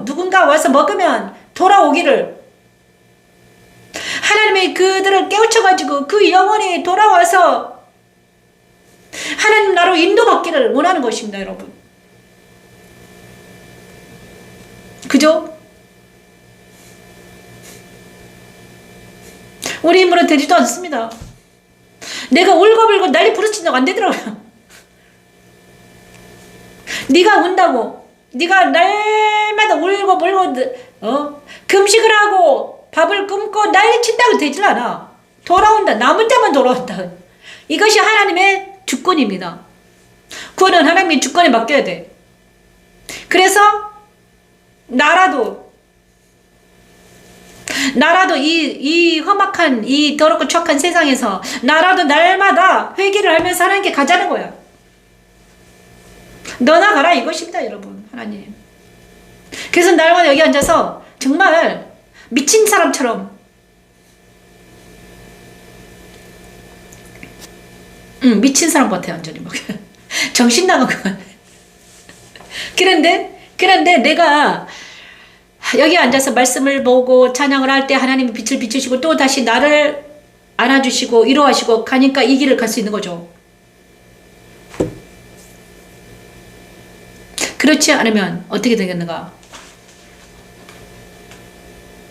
누군가 와서 먹으면 돌아오기를 하나님이 그들을 깨우쳐가지고 그 영혼이 돌아와서 하나님 나라로 인도받기를 원하는 것입니다, 여러분. 그죠? 우리 힘으로 되지도 않습니다. 내가 울고불고 난리 부르친다고 안 되더라고요. 네가 운다고 네가 날마다 울고불고 금식을 하고 밥을 끊고 난리친다고 되질 않아. 돌아온다. 남은 자만 돌아온다. 이것이 하나님의 주권입니다. 구원은 하나님의 주권에 맡겨야 돼. 그래서 나라도 이 험악한 이 더럽고 추악한 세상에서 나라도 날마다 회개를 하면서 하나님께 가자는 거야. 너나 가라 이것입니다, 여러분. 하나님. 그래서 날마다 여기 앉아서 정말 미친 사람처럼 미친 사람 같아요, 완전히 막 정신 나간 것 같아. 그런데 내가 여기 앉아서 말씀을 보고 찬양을 할 때 하나님이 빛을 비추시고 또 다시 나를 안아주시고 위로하시고 가니까 이 길을 갈 수 있는 거죠. 그렇지 않으면 어떻게 되겠는가?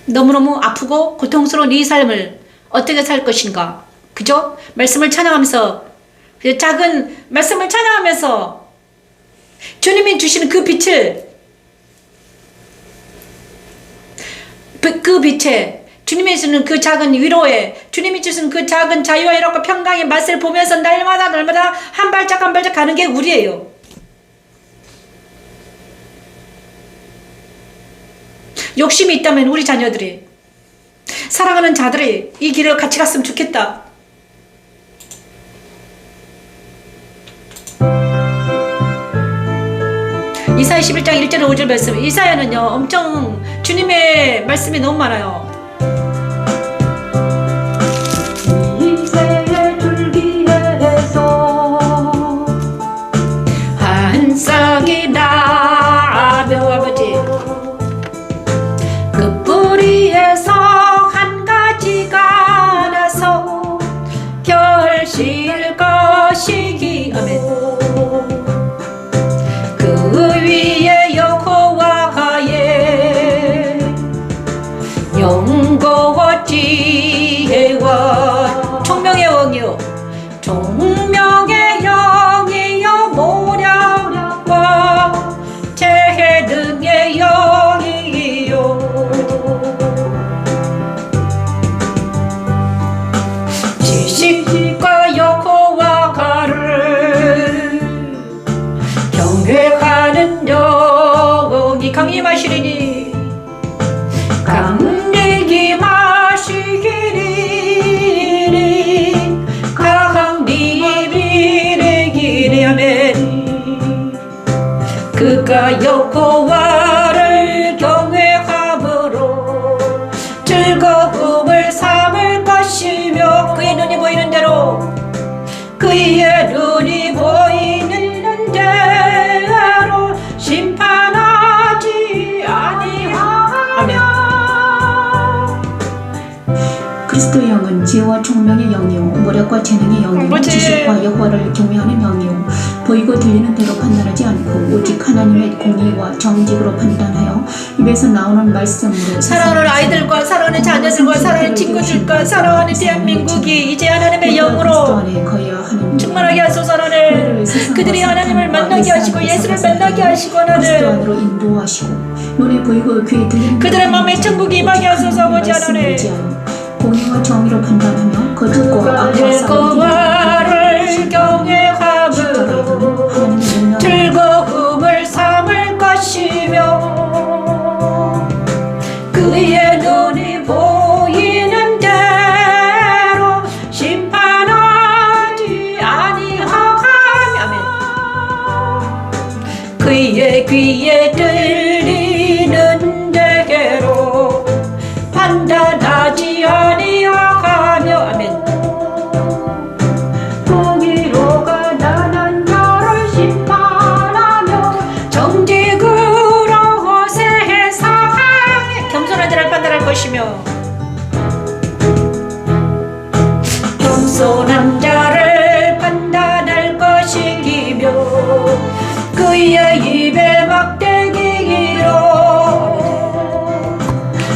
너무너무 아프고 고통스러운 이 삶을 어떻게 살 것인가? 그죠? 말씀을 찬양하면서 말씀을 찬양하면서 주님이 주시는 그 빛에 주님이 주는 그 작은 위로에 주님이 주시는 그 작은 자유와 이렇게 평강의 맛을 보면서 날마다 한 발짝 한 발짝 가는 게 우리예요. 욕심이 있다면 우리 자녀들이 사랑하는 자들이 이 길을 같이 갔으면 좋겠다. 이사야 11장 1절 5절 말씀. 이사야는요 엄청 주님의 말씀이 너무 많아요. 이새의 줄기에서 한 싹이 나며 아버지 그 뿌리에서 한 가지가 나서 결실 것이기 아멘. 그 위에 여호와의 그가 여호와를 경외함으로 즐거움을 삼을 것이며 그의 눈이 보이는 대로 그의 눈이 보이는 대로 심판하지 아니하며. 그리스도의 영은 지혜와 총명의 영이요 모략과 재능의 영이요 그렇지. 지식과 여호와를 경외하는 영이요 보이고 들리는 대로 판단하지 않고 오직 하나님의 공의와 정직으로 판단하여 입에서 나오는 말씀으로 사랑하는 아이들과 사랑하는 자녀들과 사랑하는 친구들과 사랑하는 대한민국이 이제 하나님의 영으로 충만하게 하소서. 하나님 그들이 하나님을 만나게 하시고 예수를 만나게 하시고 하나님 안으로 인도하시고 눈에 보이고 귀에 들리는 그들의 마음에 천국이 임하게 하소서. 아버지 하나님 공의와 정의로 판단하며 거짓과 악과 여호와를 경외함으로 즐거움을 삼을 것이며 그의 눈이 보이는 대로 심판하지 아니하며. 아멘. 그의 귀에 들리는 대로 판단하지 아니하며. 아멘. 공의로가 나는 너를 심판하며 정직으로 세상에 겸손한 자를 판단할 것이며 겸손한 자를 판단할 것이며 그의 입에 막대기로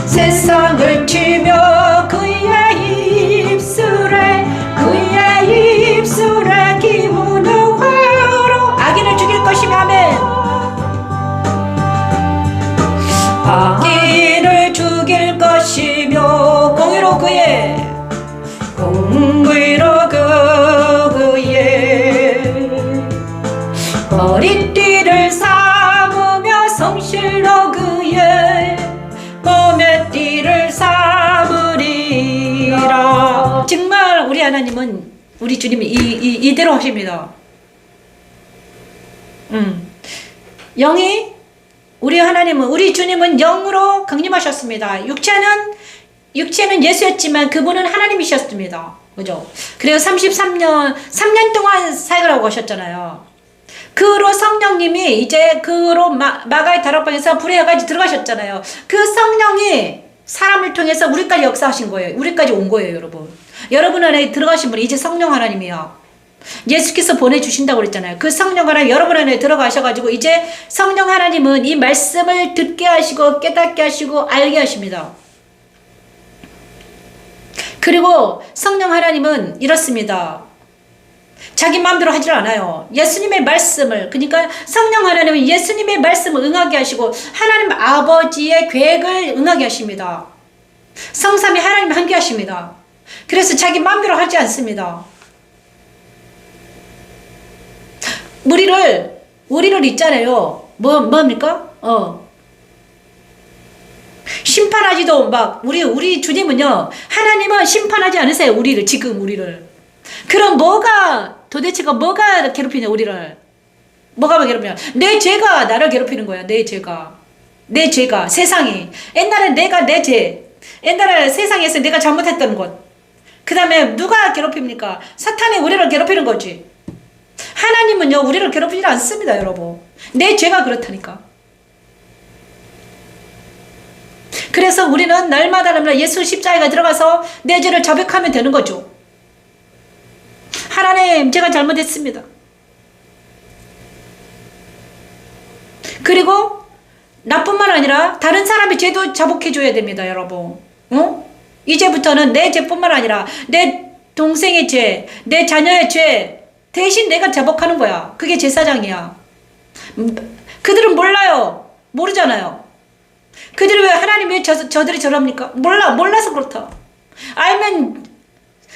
세상을 치며 그의 입술에 기운을 화로 악인을 죽일 것이며. 아멘. 악인을 죽일 것이며 공의로 그의 머리띠를 삼으며 성실로 그의 몸에 띠를 삼으리라. 정말 우리 하나님은 우리 주님이 이대로 하십니다. 영이 우리 하나님은 우리 주님은 영으로 강림하셨습니다. 육체는 예수였지만 그분은 하나님이셨습니다. 그죠? 그래서 3년 동안 사역을 하고 가셨잖아요. 그로 성령님이 이제 그로 마가의 다락방에서 불의 여까지 들어가셨잖아요. 그 성령이 사람을 통해서 우리까지 역사하신 거예요. 우리까지 온 거예요, 여러분. 여러분 안에 들어가신 분이 이제 성령 하나님이야. 예수께서 보내주신다고 그랬잖아요. 그 성령 하나님 여러분 안에 들어가셔가지고 이제 성령 하나님은 이 말씀을 듣게 하시고 깨닫게 하시고 알게 하십니다. 그리고 성령 하나님은 이렇습니다. 자기 마음대로 하질 않아요. 예수님의 말씀을, 그러니까 성령 하나님은 예수님의 말씀을 응하게 하시고 하나님 아버지의 계획을 응하게 하십니다. 성삼위 하나님 함께 하십니다. 그래서 자기 마음대로 하지 않습니다. 우리를 있잖아요. 뭡니까? 심판하지도 우리 주님은요, 하나님은 심판하지 않으세요. 우리를. 그럼 도대체가 뭐가 괴롭히냐, 우리를? 뭐가 괴롭히냐? 내 죄가 나를 괴롭히는 거야, 내 죄가, 세상이. 옛날에 세상에서 내가 잘못했던 것. 그 다음에 누가 괴롭힙니까? 사탄이 우리를 괴롭히는 거지. 하나님은요, 우리를 괴롭히지 않습니다, 여러분. 내 죄가 그렇다니까. 그래서 우리는 날마다 예수 십자가에 들어가서 내 죄를 자백하면 되는 거죠. 하나님, 제가 잘못했습니다. 그리고 나뿐만 아니라 다른 사람의 죄도 자복해줘야 됩니다, 여러분. 이제부터는 내 죄뿐만 아니라 내 동생의 죄, 내 자녀의 죄 대신 내가 자복하는 거야. 그게 제사장이야. 그들은 몰라요. 모르잖아요. 그들이 왜 하나님 왜 저들이 저럽니까? 몰라서 그렇다. 알면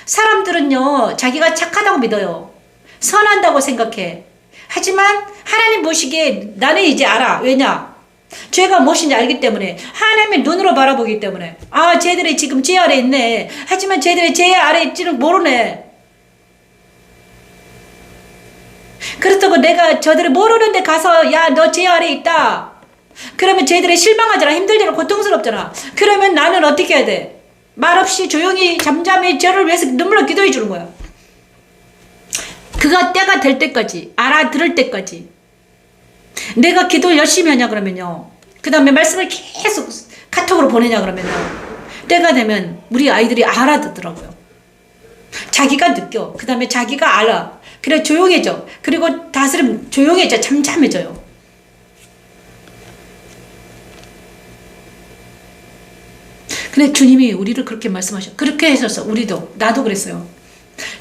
사람들은요, 자기가 착하다고 믿어요. 선한다고 생각해. 하지만 하나님 보시기에 나는 이제 알아. 왜냐? 죄가 무엇인지 알기 때문에, 하나님의 눈으로 바라보기 때문에, 아, 쟤들이 지금 죄 아래 있네. 하지만 쟤들이 죄 아래 있지는 모르네. 그렇다고 내가 저들이 모르는데 가서 야 너 제 아래 있다. 그러면 쟤들이 실망하잖아. 힘들잖아. 고통스럽잖아. 그러면 나는 어떻게 해야 돼? 말없이 조용히 잠잠히 저를 위해서 눈물로 기도해 주는 거야. 그가 때가 될 때까지, 알아들을 때까지. 내가 기도를 열심히 하냐 그러면요. 그 다음에 말씀을 계속 카톡으로 보내냐 그러면요. 때가 되면 우리 아이들이 알아듣더라고요. 자기가 느껴. 그 다음에 자기가 알아. 그래 조용해져. 그리고 다스림 조용해져. 잠잠해져요. 근데 주님이 우리를 그렇게 말씀하셔. 그렇게 했었어. 우리도. 나도 그랬어요.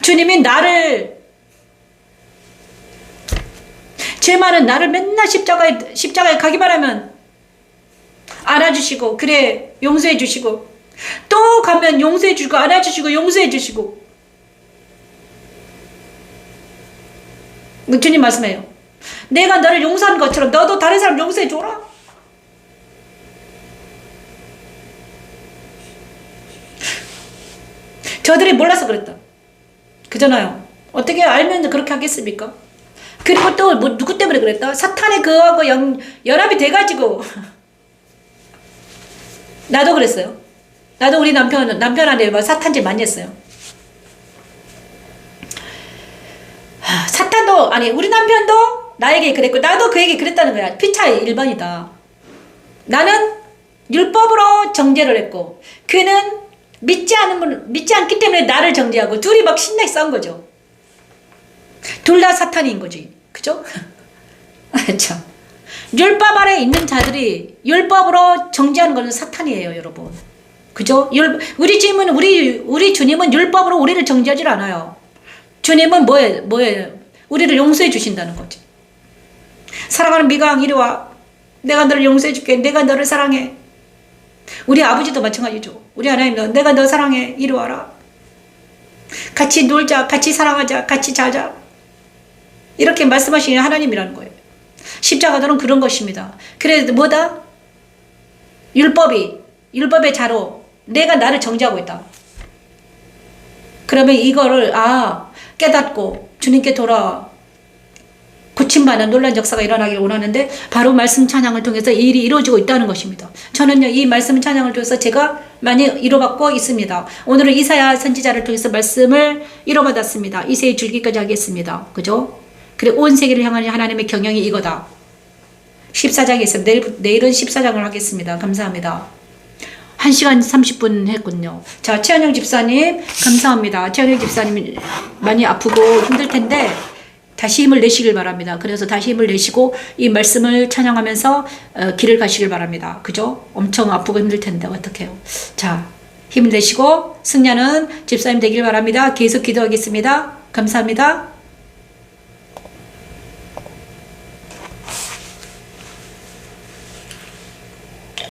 주님이 나를 죄 많은 나를 맨날 십자가에 가기만 하면 안아주시고 그래 용서해 주시고 또 가면 용서해 주시고 안아주시고 용서해 주시고 주님 말씀해요. 내가 너를 용서한 것처럼 너도 다른 사람 용서해 줘라. 저들이 몰라서 그랬다. 그잖아요. 어떻게 알면 그렇게 하겠습니까? 그리고 또 뭐 누구 때문에 그랬다? 사탄의 그하고 연합이 돼가지고 나도 그랬어요. 나도 우리 남편한테 막 사탄질 많이 했어요. 사탄도 아니 우리 남편도 나에게 그랬고 나도 그에게 그랬다는 거야. 피차의 1번이다. 나는 율법으로 정죄를 했고 그는 믿지 않기 때문에 나를 정죄하고 둘이 막 신나게 싸운 거죠. 둘 다 사탄인 거지. 그죠? 참. 율법 아래 있는 자들이 율법으로 정죄하는 것은 사탄이에요, 여러분. 그죠? 우리 주님은 율법으로 우리를 정죄하지 않아요. 주님은 뭐예요? 우리를 용서해 주신다는 거지. 사랑하는 미강 이리 와. 내가 너를 용서해 줄게. 내가 너를 사랑해. 우리 아버지도 마찬가지죠. 우리 하나님도 내가 너 사랑해. 이리 와라. 같이 놀자. 같이 사랑하자. 같이 자자. 이렇게 말씀하시는 하나님이라는 거예요. 십자가들은 그런 것입니다. 그래서 뭐다? 율법의 자로 내가 나를 정죄하고 있다. 그러면 이거를 깨닫고 주님께 돌아와 고침받는 놀란 역사가 일어나기를 원하는데 바로 말씀 찬양을 통해서 이 일이 이루어지고 있다는 것입니다. 저는요 이 말씀 찬양을 통해서 제가 많이 이뤄받고 있습니다. 오늘은 이사야 선지자를 통해서 말씀을 이뤄받았습니다. 이세의 줄기까지 하겠습니다. 그죠? 그래 온 세계를 향하는 하나님의 경영이 이거다. 14장에서 내일은 14장을 하겠습니다. 감사합니다. 1시간 30분 했군요. 자, 최한영 집사님 감사합니다. 최한영 집사님 많이 아프고 힘들 텐데 다시 힘을 내시길 바랍니다. 그래서 다시 힘을 내시고 이 말씀을 찬양하면서 길을 가시길 바랍니다. 그죠? 엄청 아프고 힘들 텐데 어떡해요. 자, 힘을 내시고 승리하는 집사님 되길 바랍니다. 계속 기도하겠습니다. 감사합니다.